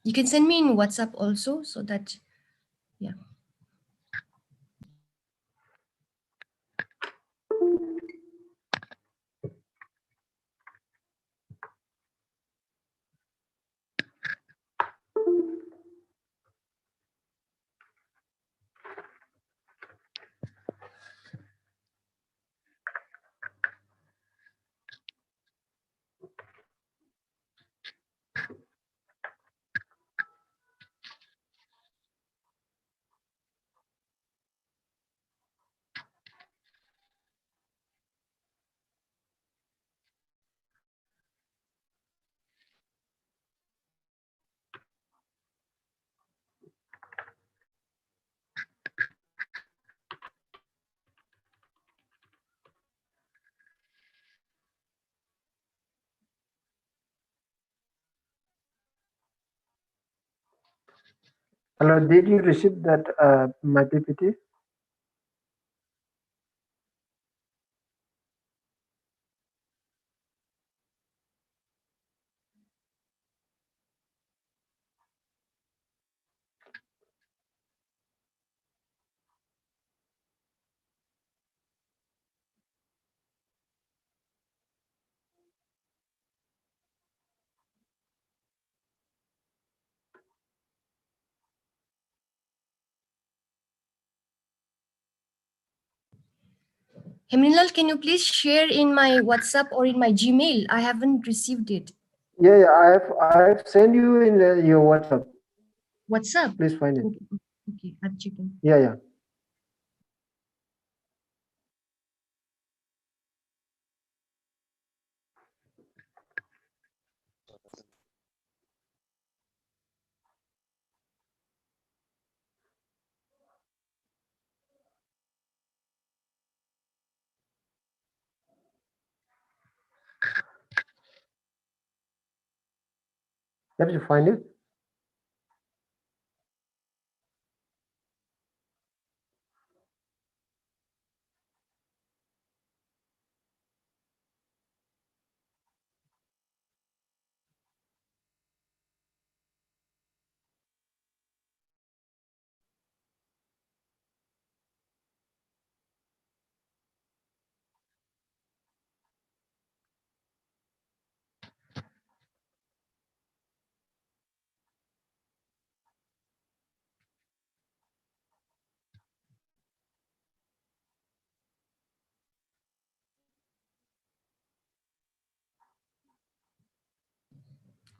You can send me in WhatsApp also, so that, yeah. Hello, did you receive that my PPT? Hemnilal, can you please share in my WhatsApp or in my Gmail? I haven't received it. Yeah, I've sent you in your WhatsApp. WhatsApp? Please find it. Okay, I'm checking. Yeah. Have you find it?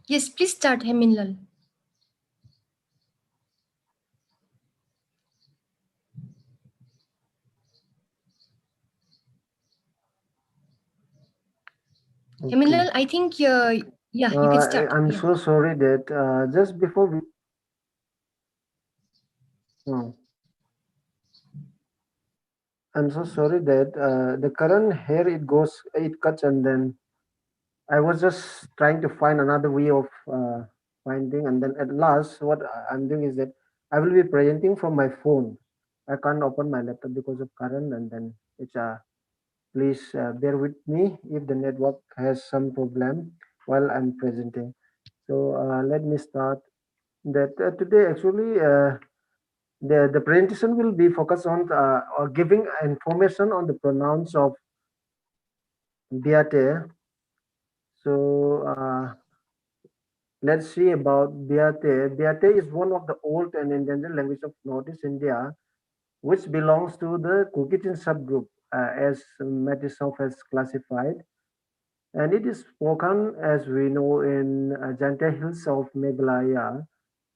Yes, please start, Hemnilal. Okay. Hemnilal, I think, yeah, you can start. I'm Yeah. so sorry that just before we. No. I'm so sorry that the current here it cuts, and then I was just trying to find another way of finding, and then at last what I'm doing is that I will be presenting from my phone. I can't open my laptop because of current, and then it's please bear with me if the network has some problem while I'm presenting. So let me start that today actually the presentation will be focused on or giving information on the pronouns of Biate. So let's see about Biate. Biate is one of the old and endangered language of Northeast India, which belongs to the Kuki-Chin subgroup, as Matisoff has classified. And it is spoken, as we know, in Jantia Hills of Meghalaya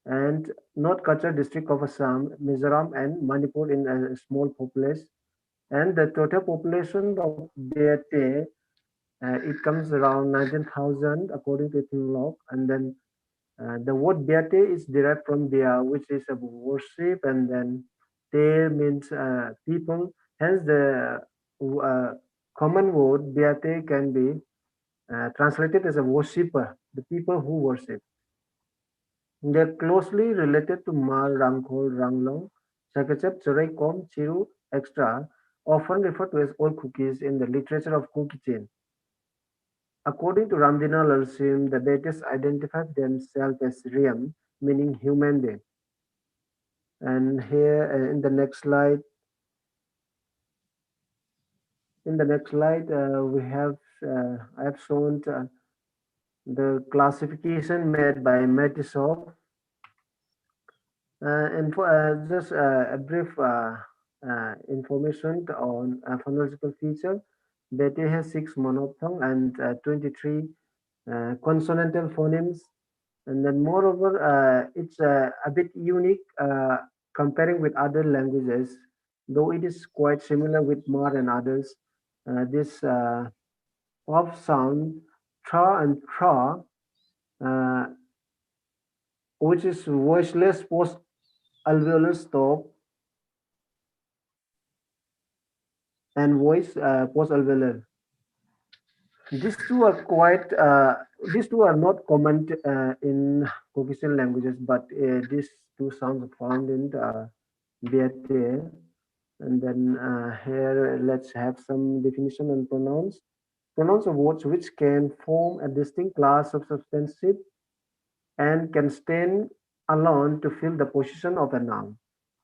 and North Kachar district of Assam, Mizoram, and Manipur in a small population. And the total population of Biate It comes around 19,000 according to ethnologue, and then the word Beate is derived from Bia, which is a worship, and then Te means people. Hence, the common word Beate can be translated as a worshipper, the people who worship. They're closely related to Mar, Rangkol, Ranglong, Sakachep, Cherai Kom, Chiru, extra, often referred to as old cookies in the literature of Kuki-Chin. According to Ramdina Lalsim, the deities identify themselves as Riam, meaning human being. And here in the next slide, we have I have shown the classification made by Matisov. And for just a brief information on phonological feature, Bete has 6 monophthong and 23 consonantal phonemes. And then moreover, it's a bit unique comparing with other languages, though it is quite similar with Mar and others. This off sound, tra and tra, uh, which is voiceless post alveolar stop and voice post alveolar. These two are quite. These two are not common in Caucasian languages, but these two sounds are found in Vietnam. And then here, let's have some definition on pronouns. Pronouns are words which can form a distinct class of substantive and can stand alone to fill the position of a noun.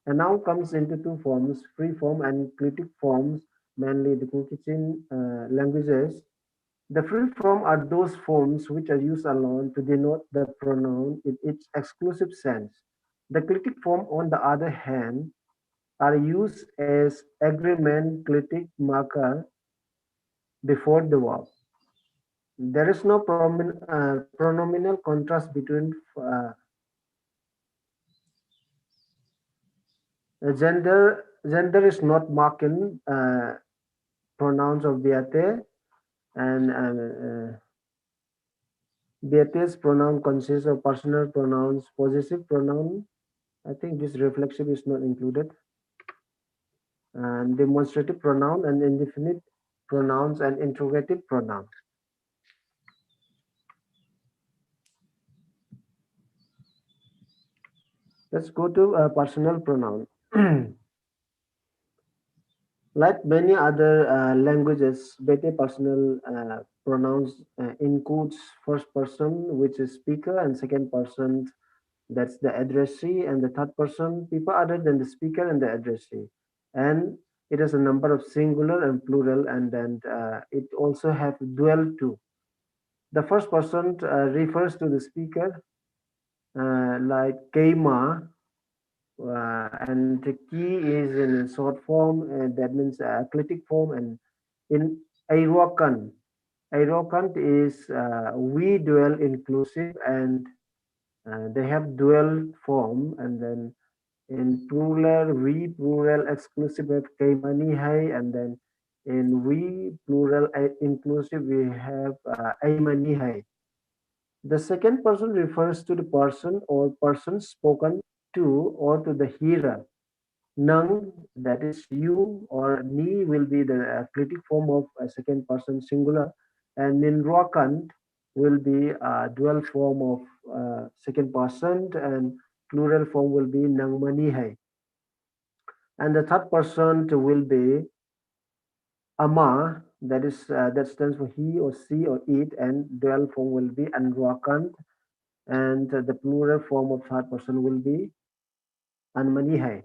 A noun comes into two forms, free form and clitic forms, mainly the Kuki-Chin languages. The free form are those forms which are used alone to denote the pronoun in its exclusive sense. The clitic form, on the other hand, are used as agreement clitic marker before the verb. There is no pronominal contrast between gender. Gender is not marked in pronouns of Beate, and Beate's pronoun consists of personal pronouns, possessive pronoun. I think this reflexive is not included. And demonstrative pronoun and indefinite pronouns and interrogative pronoun. Let's go to personal pronoun. Like many other languages, Bete personal pronouns includes first person, which is speaker, and second person, that's the addressee, and the third person, people other than the speaker and the addressee. And it has a number of singular and plural, and then it also have dual too. The first person refers to the speaker, like Keima, and the key is in short form, and that means clitic form, and in Airokan. Airokan is we dual inclusive, and they have dual form, and then in plural, we plural exclusive have Kaimani Hai, and then in we plural inclusive we have Aimani Hai. The second person refers to the person or persons spoken to or to the hearer. Nang, that is you, or ni will be the clitic form of a second person singular, and ninruakant will be a dual form of second person, and plural form will be nangmanihai. And the third person will be ama, that stands for he or she or it, and dual form will be anruakant, and the plural form of third person will be anmanihai.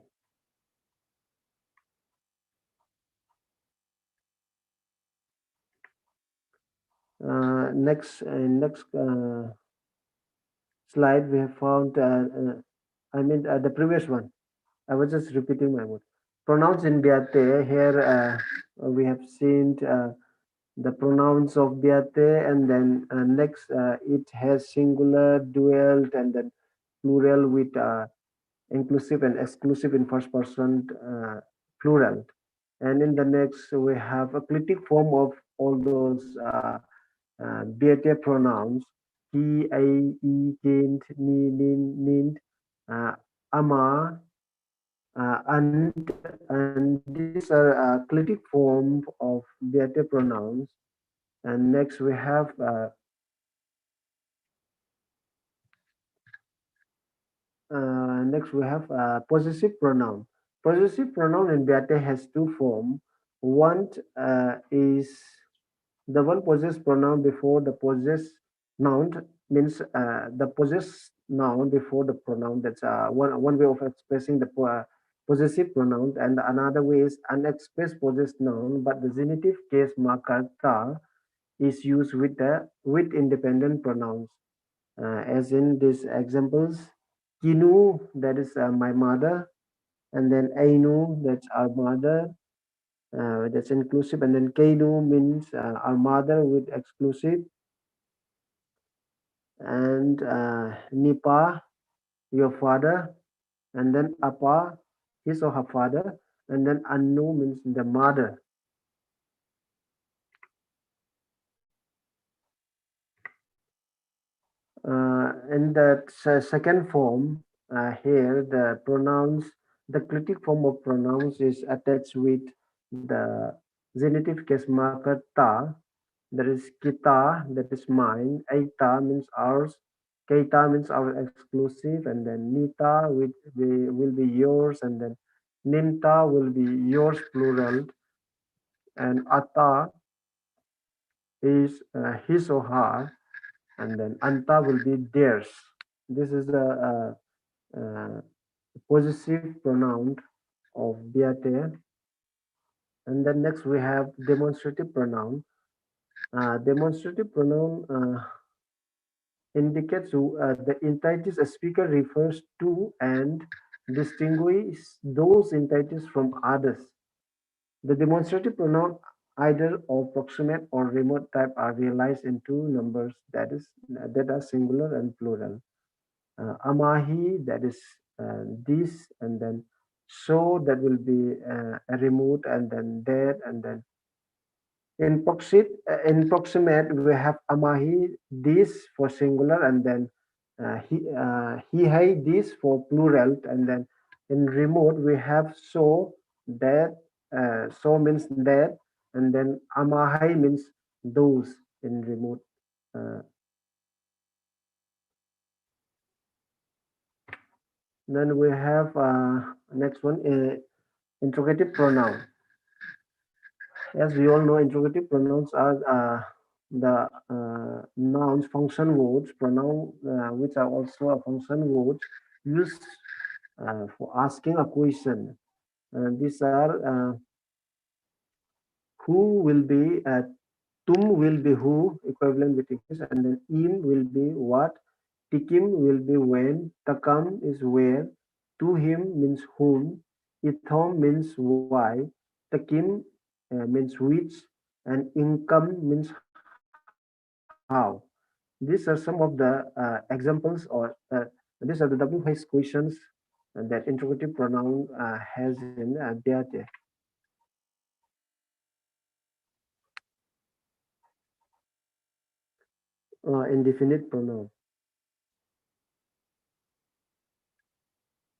Next slide we have found. The previous one. I was just repeating my word. Pronouns in Biate. Here we have seen the pronouns of Biate, and then next it has singular, dual, and then plural with inclusive and exclusive in first person plural. And in the next we have a clitic form of all those Bete pronouns, he, I, e, kint, ni, nin, nint, ama, and these are clitic form of Bete pronouns. And next we have possessive pronoun. Possessive pronoun in Beate has two forms. One is the one possessed pronoun before the possessed noun, means the possessed noun before the pronoun. That's one way of expressing the possessive pronoun, and another way is unexpressed possessed noun, but the genitive case marker ta is used with independent pronouns. As in these examples, Kinu, that is my mother, and then Ainu, that's our mother, that's inclusive, and then Kainu means our mother with exclusive, and Nipa, your father, and then Apa, his or her father, and then Anu means the mother. In the second form, here the clitic form of pronouns is attached with the genitive case marker ta. There is kita, that is mine. Aita means ours. Keita means our exclusive, and then nita will be yours, and then ninta will be yours plural, and ata is his or her, and then anta will be theirs. This is the possessive pronoun of Beate. And then next we have demonstrative pronoun. Demonstrative pronoun indicates the entities a speaker refers to and distinguish those entities from others. The demonstrative pronoun either of proximate or remote type are realized in two numbers that are singular and plural. Amahi, that is this, and then so, that will be a remote, and then that, and then in proximate we have Amahi this for singular, and then he hai this for plural, and then in remote we have so, that, so means that, and then Amahai means those in remote. Uh, then we have next one, interrogative pronoun. As we all know, interrogative pronouns are the nouns, function words, pronoun which are also a function words used for asking a question. These are who will be, tum will be who, equivalent with English, and then im will be what, tikim will be when, takam is where, to him means whom, ithom means why, takim means which, and income means how. These are some of the examples, or these are the WH questions that interrogative pronoun has in Beate. Indefinite pronoun.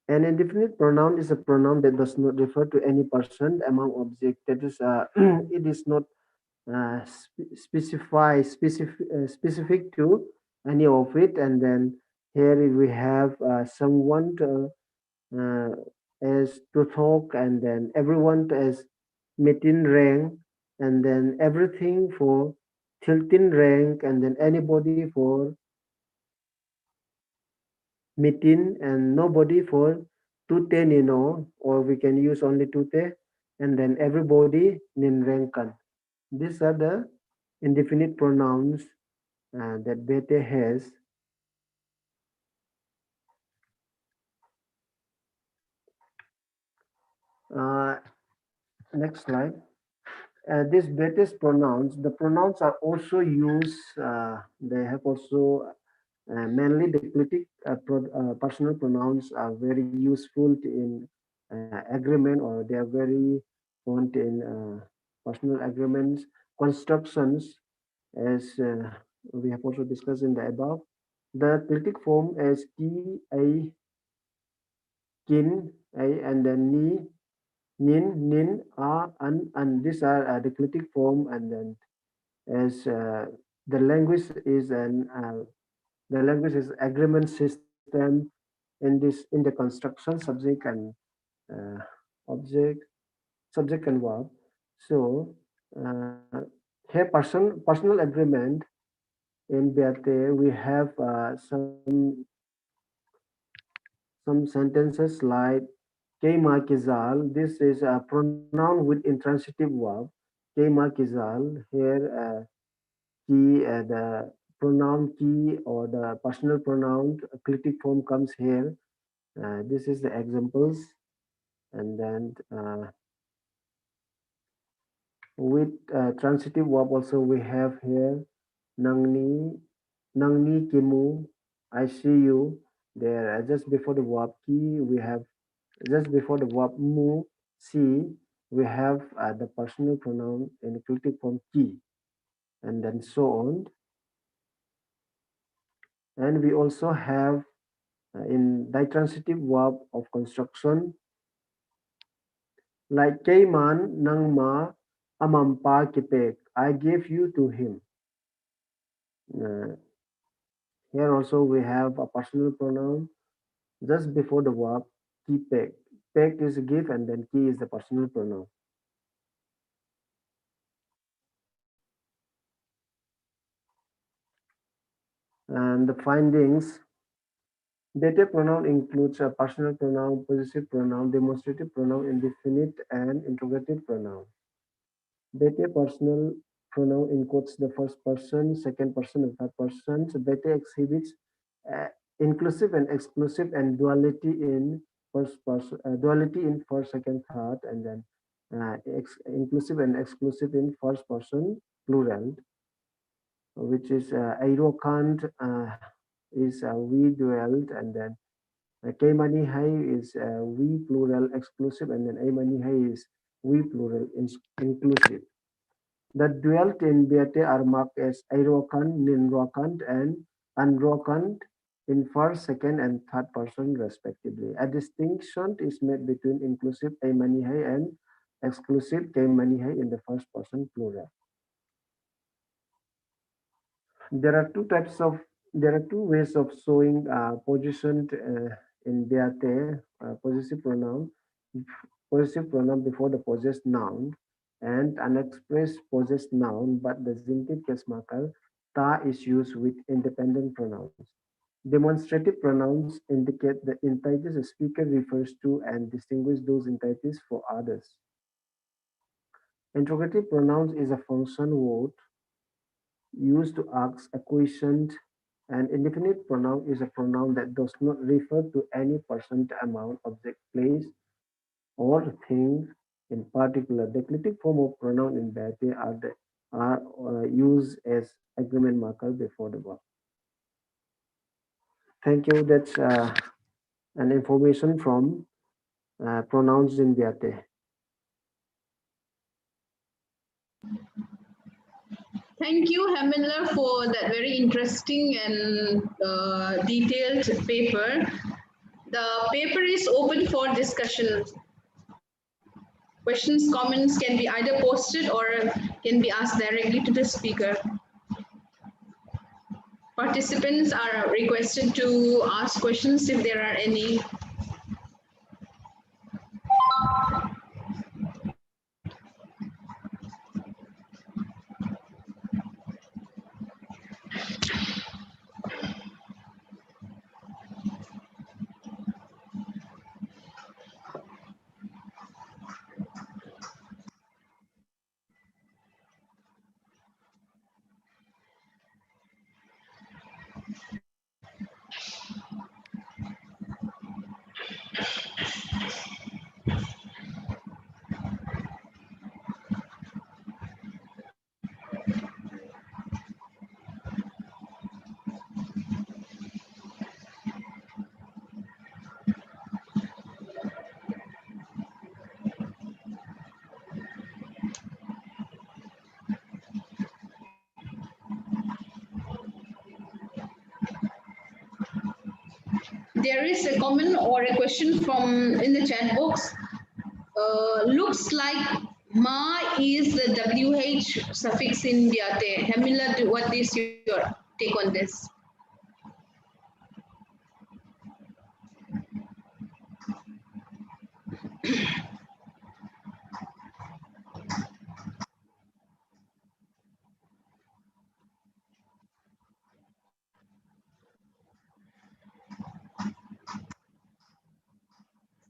An indefinite pronoun is a pronoun that does not refer to any person among objects. That is, it is not specific to any of it. And then here we have someone uh, as to talk, and then everyone as metin rank, and then everything for tiltin rank, and then anybody for metin, and nobody for tute nino, or we can use only tute, and then everybody nin rankan. These are the indefinite pronouns that Bete has. Uh, Next slide. These Bete's pronouns, the pronouns are also used, they have also mainly the clitic personal pronouns are very useful in agreement, or they are very font in personal agreements, constructions, as we have also discussed in the above. The clitic form as ki, a, kin, a, and then ni, nin, nin, a, and these are the clitic form. And then as the language is agreement system in the construction subject and object, subject and verb. So here personal agreement in Beate we have some sentences like Kay Markizal. This is a pronoun with intransitive verb. Kay Markizal. Here the pronoun key or the personal pronoun clitic form comes here. This is the examples. And then with transitive verb also we have here nangni kimu, I see you. There just before the verb ki we have, just before the verb mu, see, we have the personal pronoun in the clitic form ki, and then so on. And we also have in ditransitive verb of construction like Kayman Nangma Amampa Kipek. I gave you to him. Here also we have a personal pronoun just before the verb Kipek. Pek is a give and then ki is the personal pronoun. And the findings, data pronoun includes a personal pronoun, possessive pronoun, demonstrative pronoun, indefinite, and interrogative pronoun. Data personal pronoun encodes the first person, second person, and third person. So data exhibits inclusive and exclusive and duality in first person, duality in first, second, third, and then inclusive and exclusive in first person plural, which is Aerokant is we dwelt, and then Kaimani Hai is we plural exclusive, and then Aimani Hai is we plural inclusive. The dwelt in Beate are marked as Aerokant, Ninrokant, and Unrokant in first, second, and third person respectively. A distinction is made between inclusive Aimani Hai and exclusive Kaimani Hai in the first person plural. There are two ways of showing position in Beate, possessive pronoun before the possessed noun and unexpressed possessed noun, but the genitive case marker ta is used with independent pronouns. Demonstrative pronouns indicate the entities the speaker refers to and distinguish those entities for others. Interrogative pronouns is a function word used to ask a question. An indefinite pronoun is a pronoun that does not refer to any person, amount, object, place, or thing in particular. The clitic form of pronoun in Bate are used as agreement marker before the verb. Thank you. That's an information from pronouns in Bate. Thank you, Hemendra, for that very interesting and detailed paper. The paper is open for discussion. Questions, comments can be either posted or can be asked directly to the speaker. Participants are requested to ask questions if there are any. there is a comment or a question from in the chat box. Looks like ma is the WH suffix in Biate. Hamila, what is your take on this?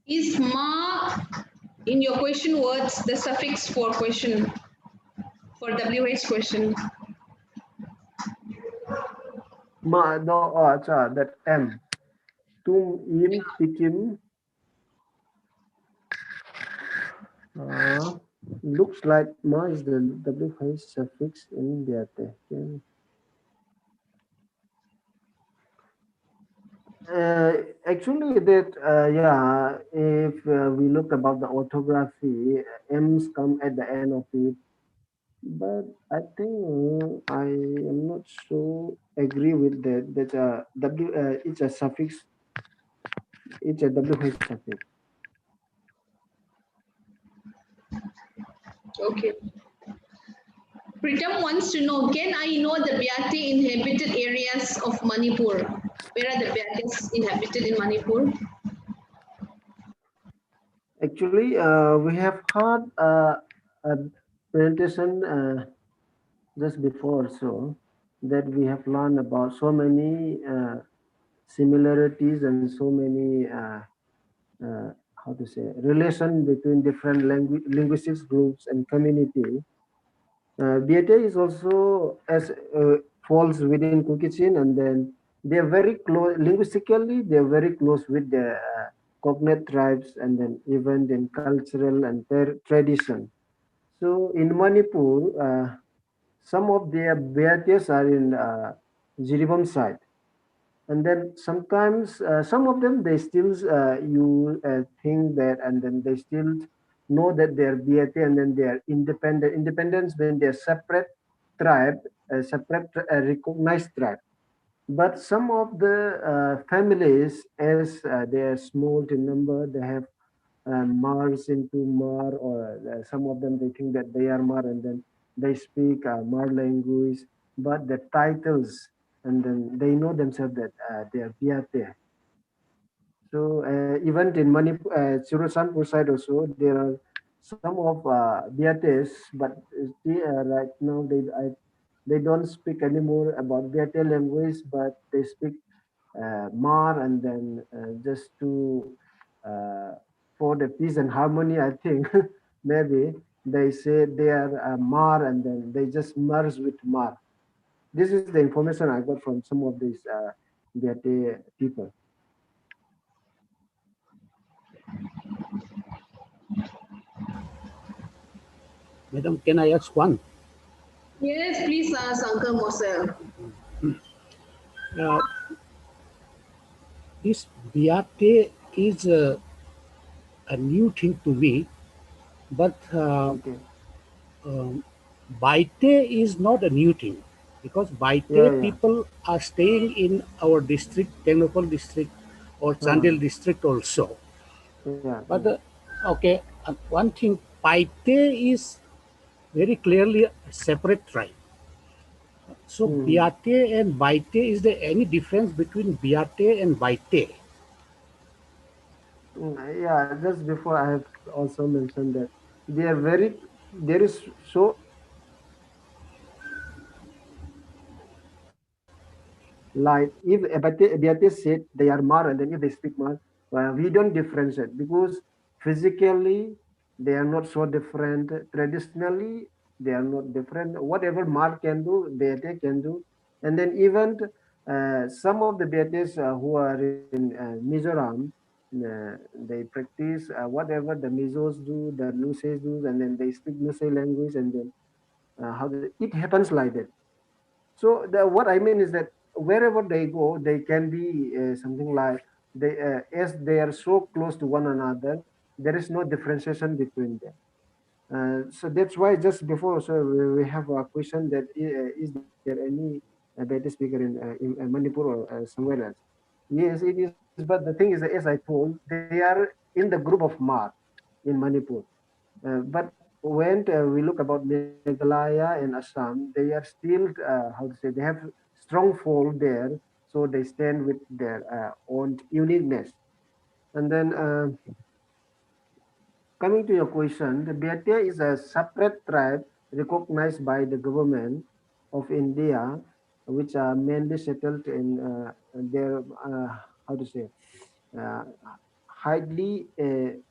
Is ma in your question words the suffix for question, for WH question? Ma, no, oh, that M. Tum, im, pikim. Looks like ma is the WH suffix in there. Actually, that yeah, if we look about the orthography, M's come at the end of it. But I think I am not so agree with that. That it's a suffix. It's a WH suffix. Okay. Pritam wants to know, can I know the Biate inhabited areas of Manipur? Where are the Biates inhabited in Manipur? Actually, we have had a presentation just before, so that we have learned about so many similarities and so many how to say relation between different linguistics groups and community. BATA is also as falls within Kuki-Chin, and then they are very close linguistically. They are very close with the cognate tribes, and then even in cultural and their tradition. So in Manipur, some of their BATAs are in Jiribam side, and then sometimes some of them they still you think that, and then they still know that they're BAT, and then they are independent. Independence when they're separate tribe, a separate recognized tribe. But some of the families, as they are small in number, they have Mars into Mar, or some of them they think that they are Mar, and then they speak Mar language, but the titles, and then they know themselves that they are Biate. So even in Manipur, Chirasanpur side also, there are some of Biates, but right now they don't speak anymore about Biate language, but they speak Mar, and then just to uh, for the peace and harmony, I think maybe they say they are Mar, and then they just merge with Mar. This is the information I got from some of these Biate people. Madam, can I ask one? Yes, please ask Uncle Mosel. Uh, this Biate is a new thing to me, but Okay. Baite is not a new thing, because Yeah, Baite yeah. people are staying in our district, Tenopal district or Chandel district also. Yeah, But yeah. okay, one thing, Baite is very clearly a separate tribe. So Hmm. Biate and Baite, is there any difference between Biate and Baite? Yeah, just before I have also mentioned that they are very, there is so like if Abate said they are Mar, and then if they speak Mar, we don't differentiate because physically they are not so different. Traditionally, they are not different. Whatever Mar can do, Beate can do. And then even some of the Beates who are in Mizoram, they practice whatever the Mizos do, the Nuses do, and then they speak Nuse language, and then it happens like that. So what I mean is that wherever they go, they can be something like they as they are so close to one another, there is no differentiation between them. So that's why just before, so we have a question that is there any Beta speaker in Manipur or somewhere else? Yes, it is but the thing is, as I told, they are in the group of Ma in Manipur. But when we look about Meghalaya and Assam, they are still, how to say, they have strong fold there, so they stand with their own uniqueness. And then coming to your question, the Bhatia is a separate tribe recognized by the government of India, which are mainly settled in their, how to say, uh, highly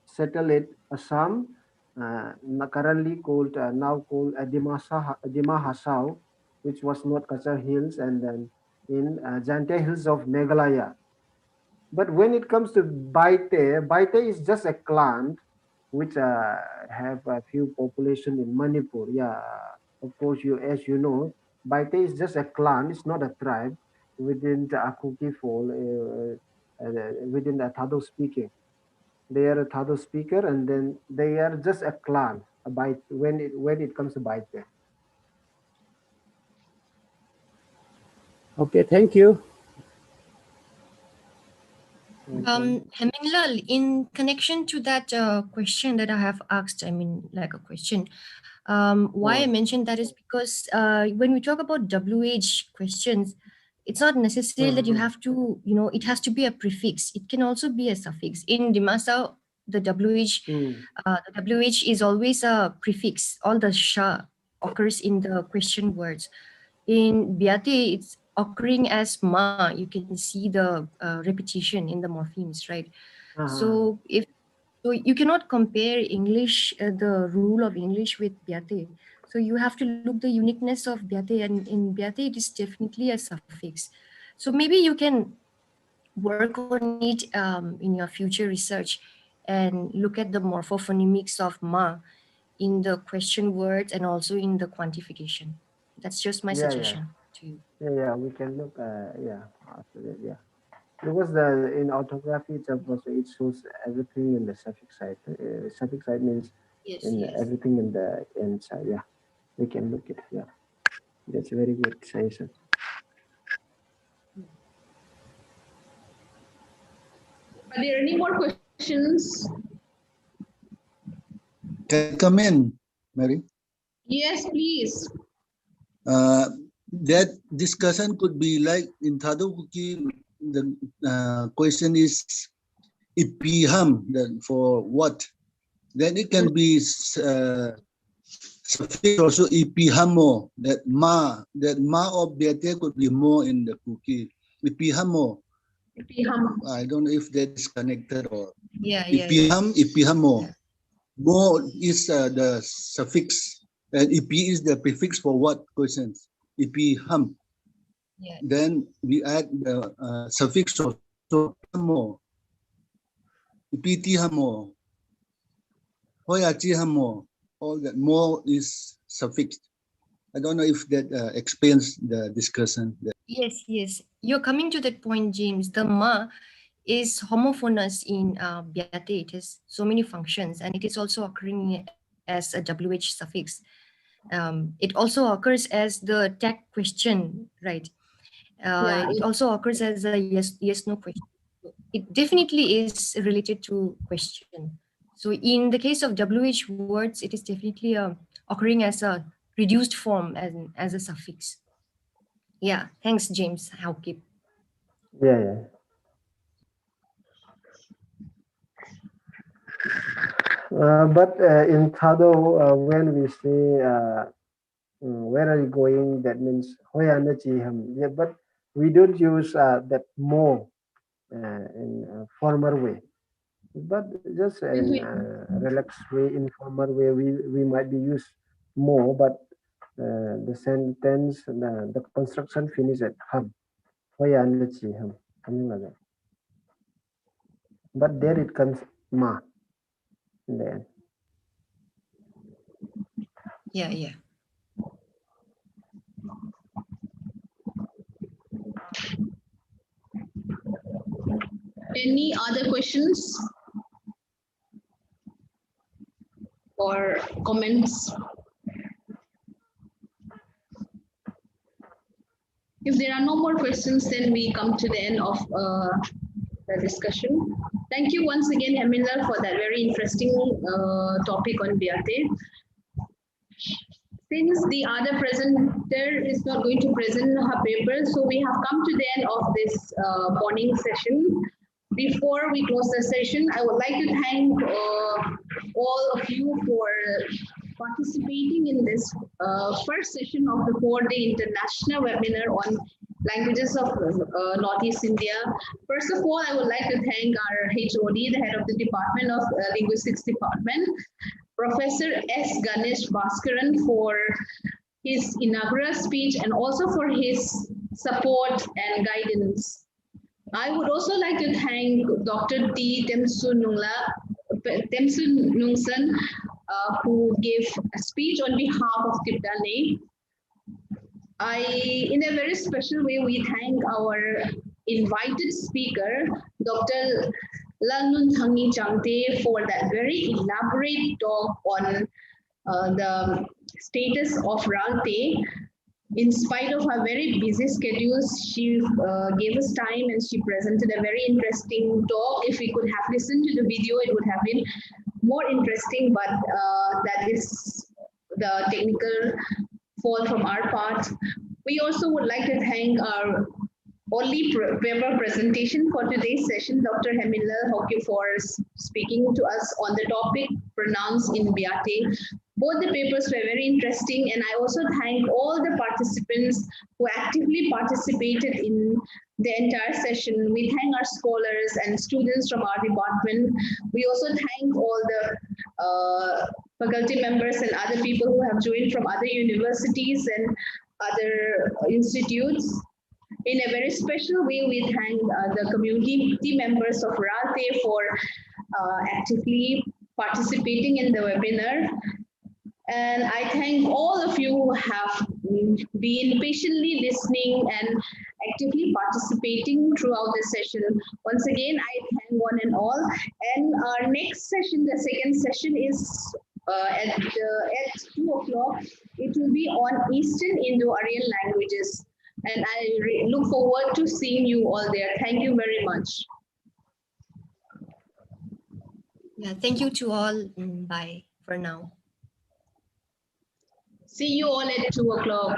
settled Assam, currently called now called Dima Hasao, which was not Kachar Hills, and then in Jante Hills of Meghalaya. But when it comes to Baite, Baite is just a clan which have a few population in Manipur. Yeah, of course, you as you know, Baite is just a clan. It's not a tribe within the Akuki folk, within the Thado speaking. They are a Thado speaker, and then they are just a clan. A Baite when it comes to Baite. Okay, thank you. Heminglal, in connection to that question that I have asked, I mean, like a question, why I mentioned that is because when we talk about WH questions, it's not necessary that you have to, it has to be a prefix. It can also be a suffix. In Dimasa, the WH is always a prefix. All the sha occurs in the question words. In Biate, it's occurring as ma. You can see the repetition in the morphemes, right? So you cannot compare English, the rule of English with Biate. So you have to look the uniqueness of Biate, and in Biate it is definitely a suffix. So maybe you can work on it in your future research and look at the morphophonemics of ma in the question words and also in the quantification. That's just my Yeah, yeah, suggestion to you. yeah. We can look. Yeah, after that. Yeah. Because in orthography itself also it shows everything in the suffix side. Suffix side means Yes, in yes. everything in the end side. Yeah, we can look it. Yeah, that's a very good suggestion. Are there any more questions? Can I come in, Mary? Yes, please. That discussion could be like in Thadukuki, the question is ipiham, for what? Then it can be suffix also ipihamo, that ma of Beate could be more in the Kuki. Ipihamo. I don't know if that is connected or Yeah. ipihamo. Yeah. Mo is the suffix, and ip is the prefix for what questions? Ipiham. Yeah. Then we add the suffix also hamo, ipiti hamo, hoyachi hamo. All that more is suffixed. I don't know if that explains the discussion. Yes. You're coming to that point, James. The ma is homophonous in Biate. It has so many functions, and it is also occurring as a WH suffix. It also occurs as the tag question, right? Yeah. It also occurs as a yes no question. It definitely is related to question. So in the case of WH words, it is definitely occurring as a reduced form as a suffix. Yeah, thanks, James. I'll keep. Yeah. But in Thado, when we say where are you going, that means hoyana chiham. Yeah, but we don't use that more in a formal way. But just in relaxed way, informal way, we might be used more. But the sentence, the construction finish at ham, hoyana chiham, something like that. But there it comes ma in the end. Yeah. Any other questions or comments? If there are no more questions, then we come to the end of the discussion. Thank you once again, Heminder, for that very interesting topic on Biate. Since the other presenter is not going to present her paper, so we have come to the end of this morning session. Before we close the session, I would like to thank all of you for participating in this first session of the 4-day international webinar on languages of Northeast India. First of all, I would like to thank our HOD, the head of the Department of Linguistics Department, Professor S. Ganesh Bhaskaran, for his inaugural speech and also for his support and guidance. I would also like to thank Dr. T. Temsu Nungsan, who gave a speech on behalf of Tibdane. In a very special way, we thank our invited speaker, Dr. Lalnun Thangi Changte, for that very elaborate talk on the status of Ralte. In spite of her very busy schedules, she gave us time and she presented a very interesting talk. If we could have listened to the video, it would have been more interesting, but that is the technical fault from our part. We also would like to thank our only paper presentation for today's session, Dr. Hemilal Hockey, for speaking to us on the topic pronouns in Biate. Both the papers were very interesting, and I also thank all the participants who actively participated in the entire session. We thank our scholars and students from our department. We also thank all the faculty members and other people who have joined from other universities and other institutes. In a very special way, we thank the community members of Ralte for actively participating in the webinar. And I thank all of you who have been patiently listening and actively participating throughout the session. Once again, I thank one and all. And our next session, the second session, is at 2 o'clock. It will be on Eastern Indo-Aryan languages. And I look forward to seeing you all there. Thank you very much. Yeah, thank you to all. Bye for now. See you all at 2 o'clock.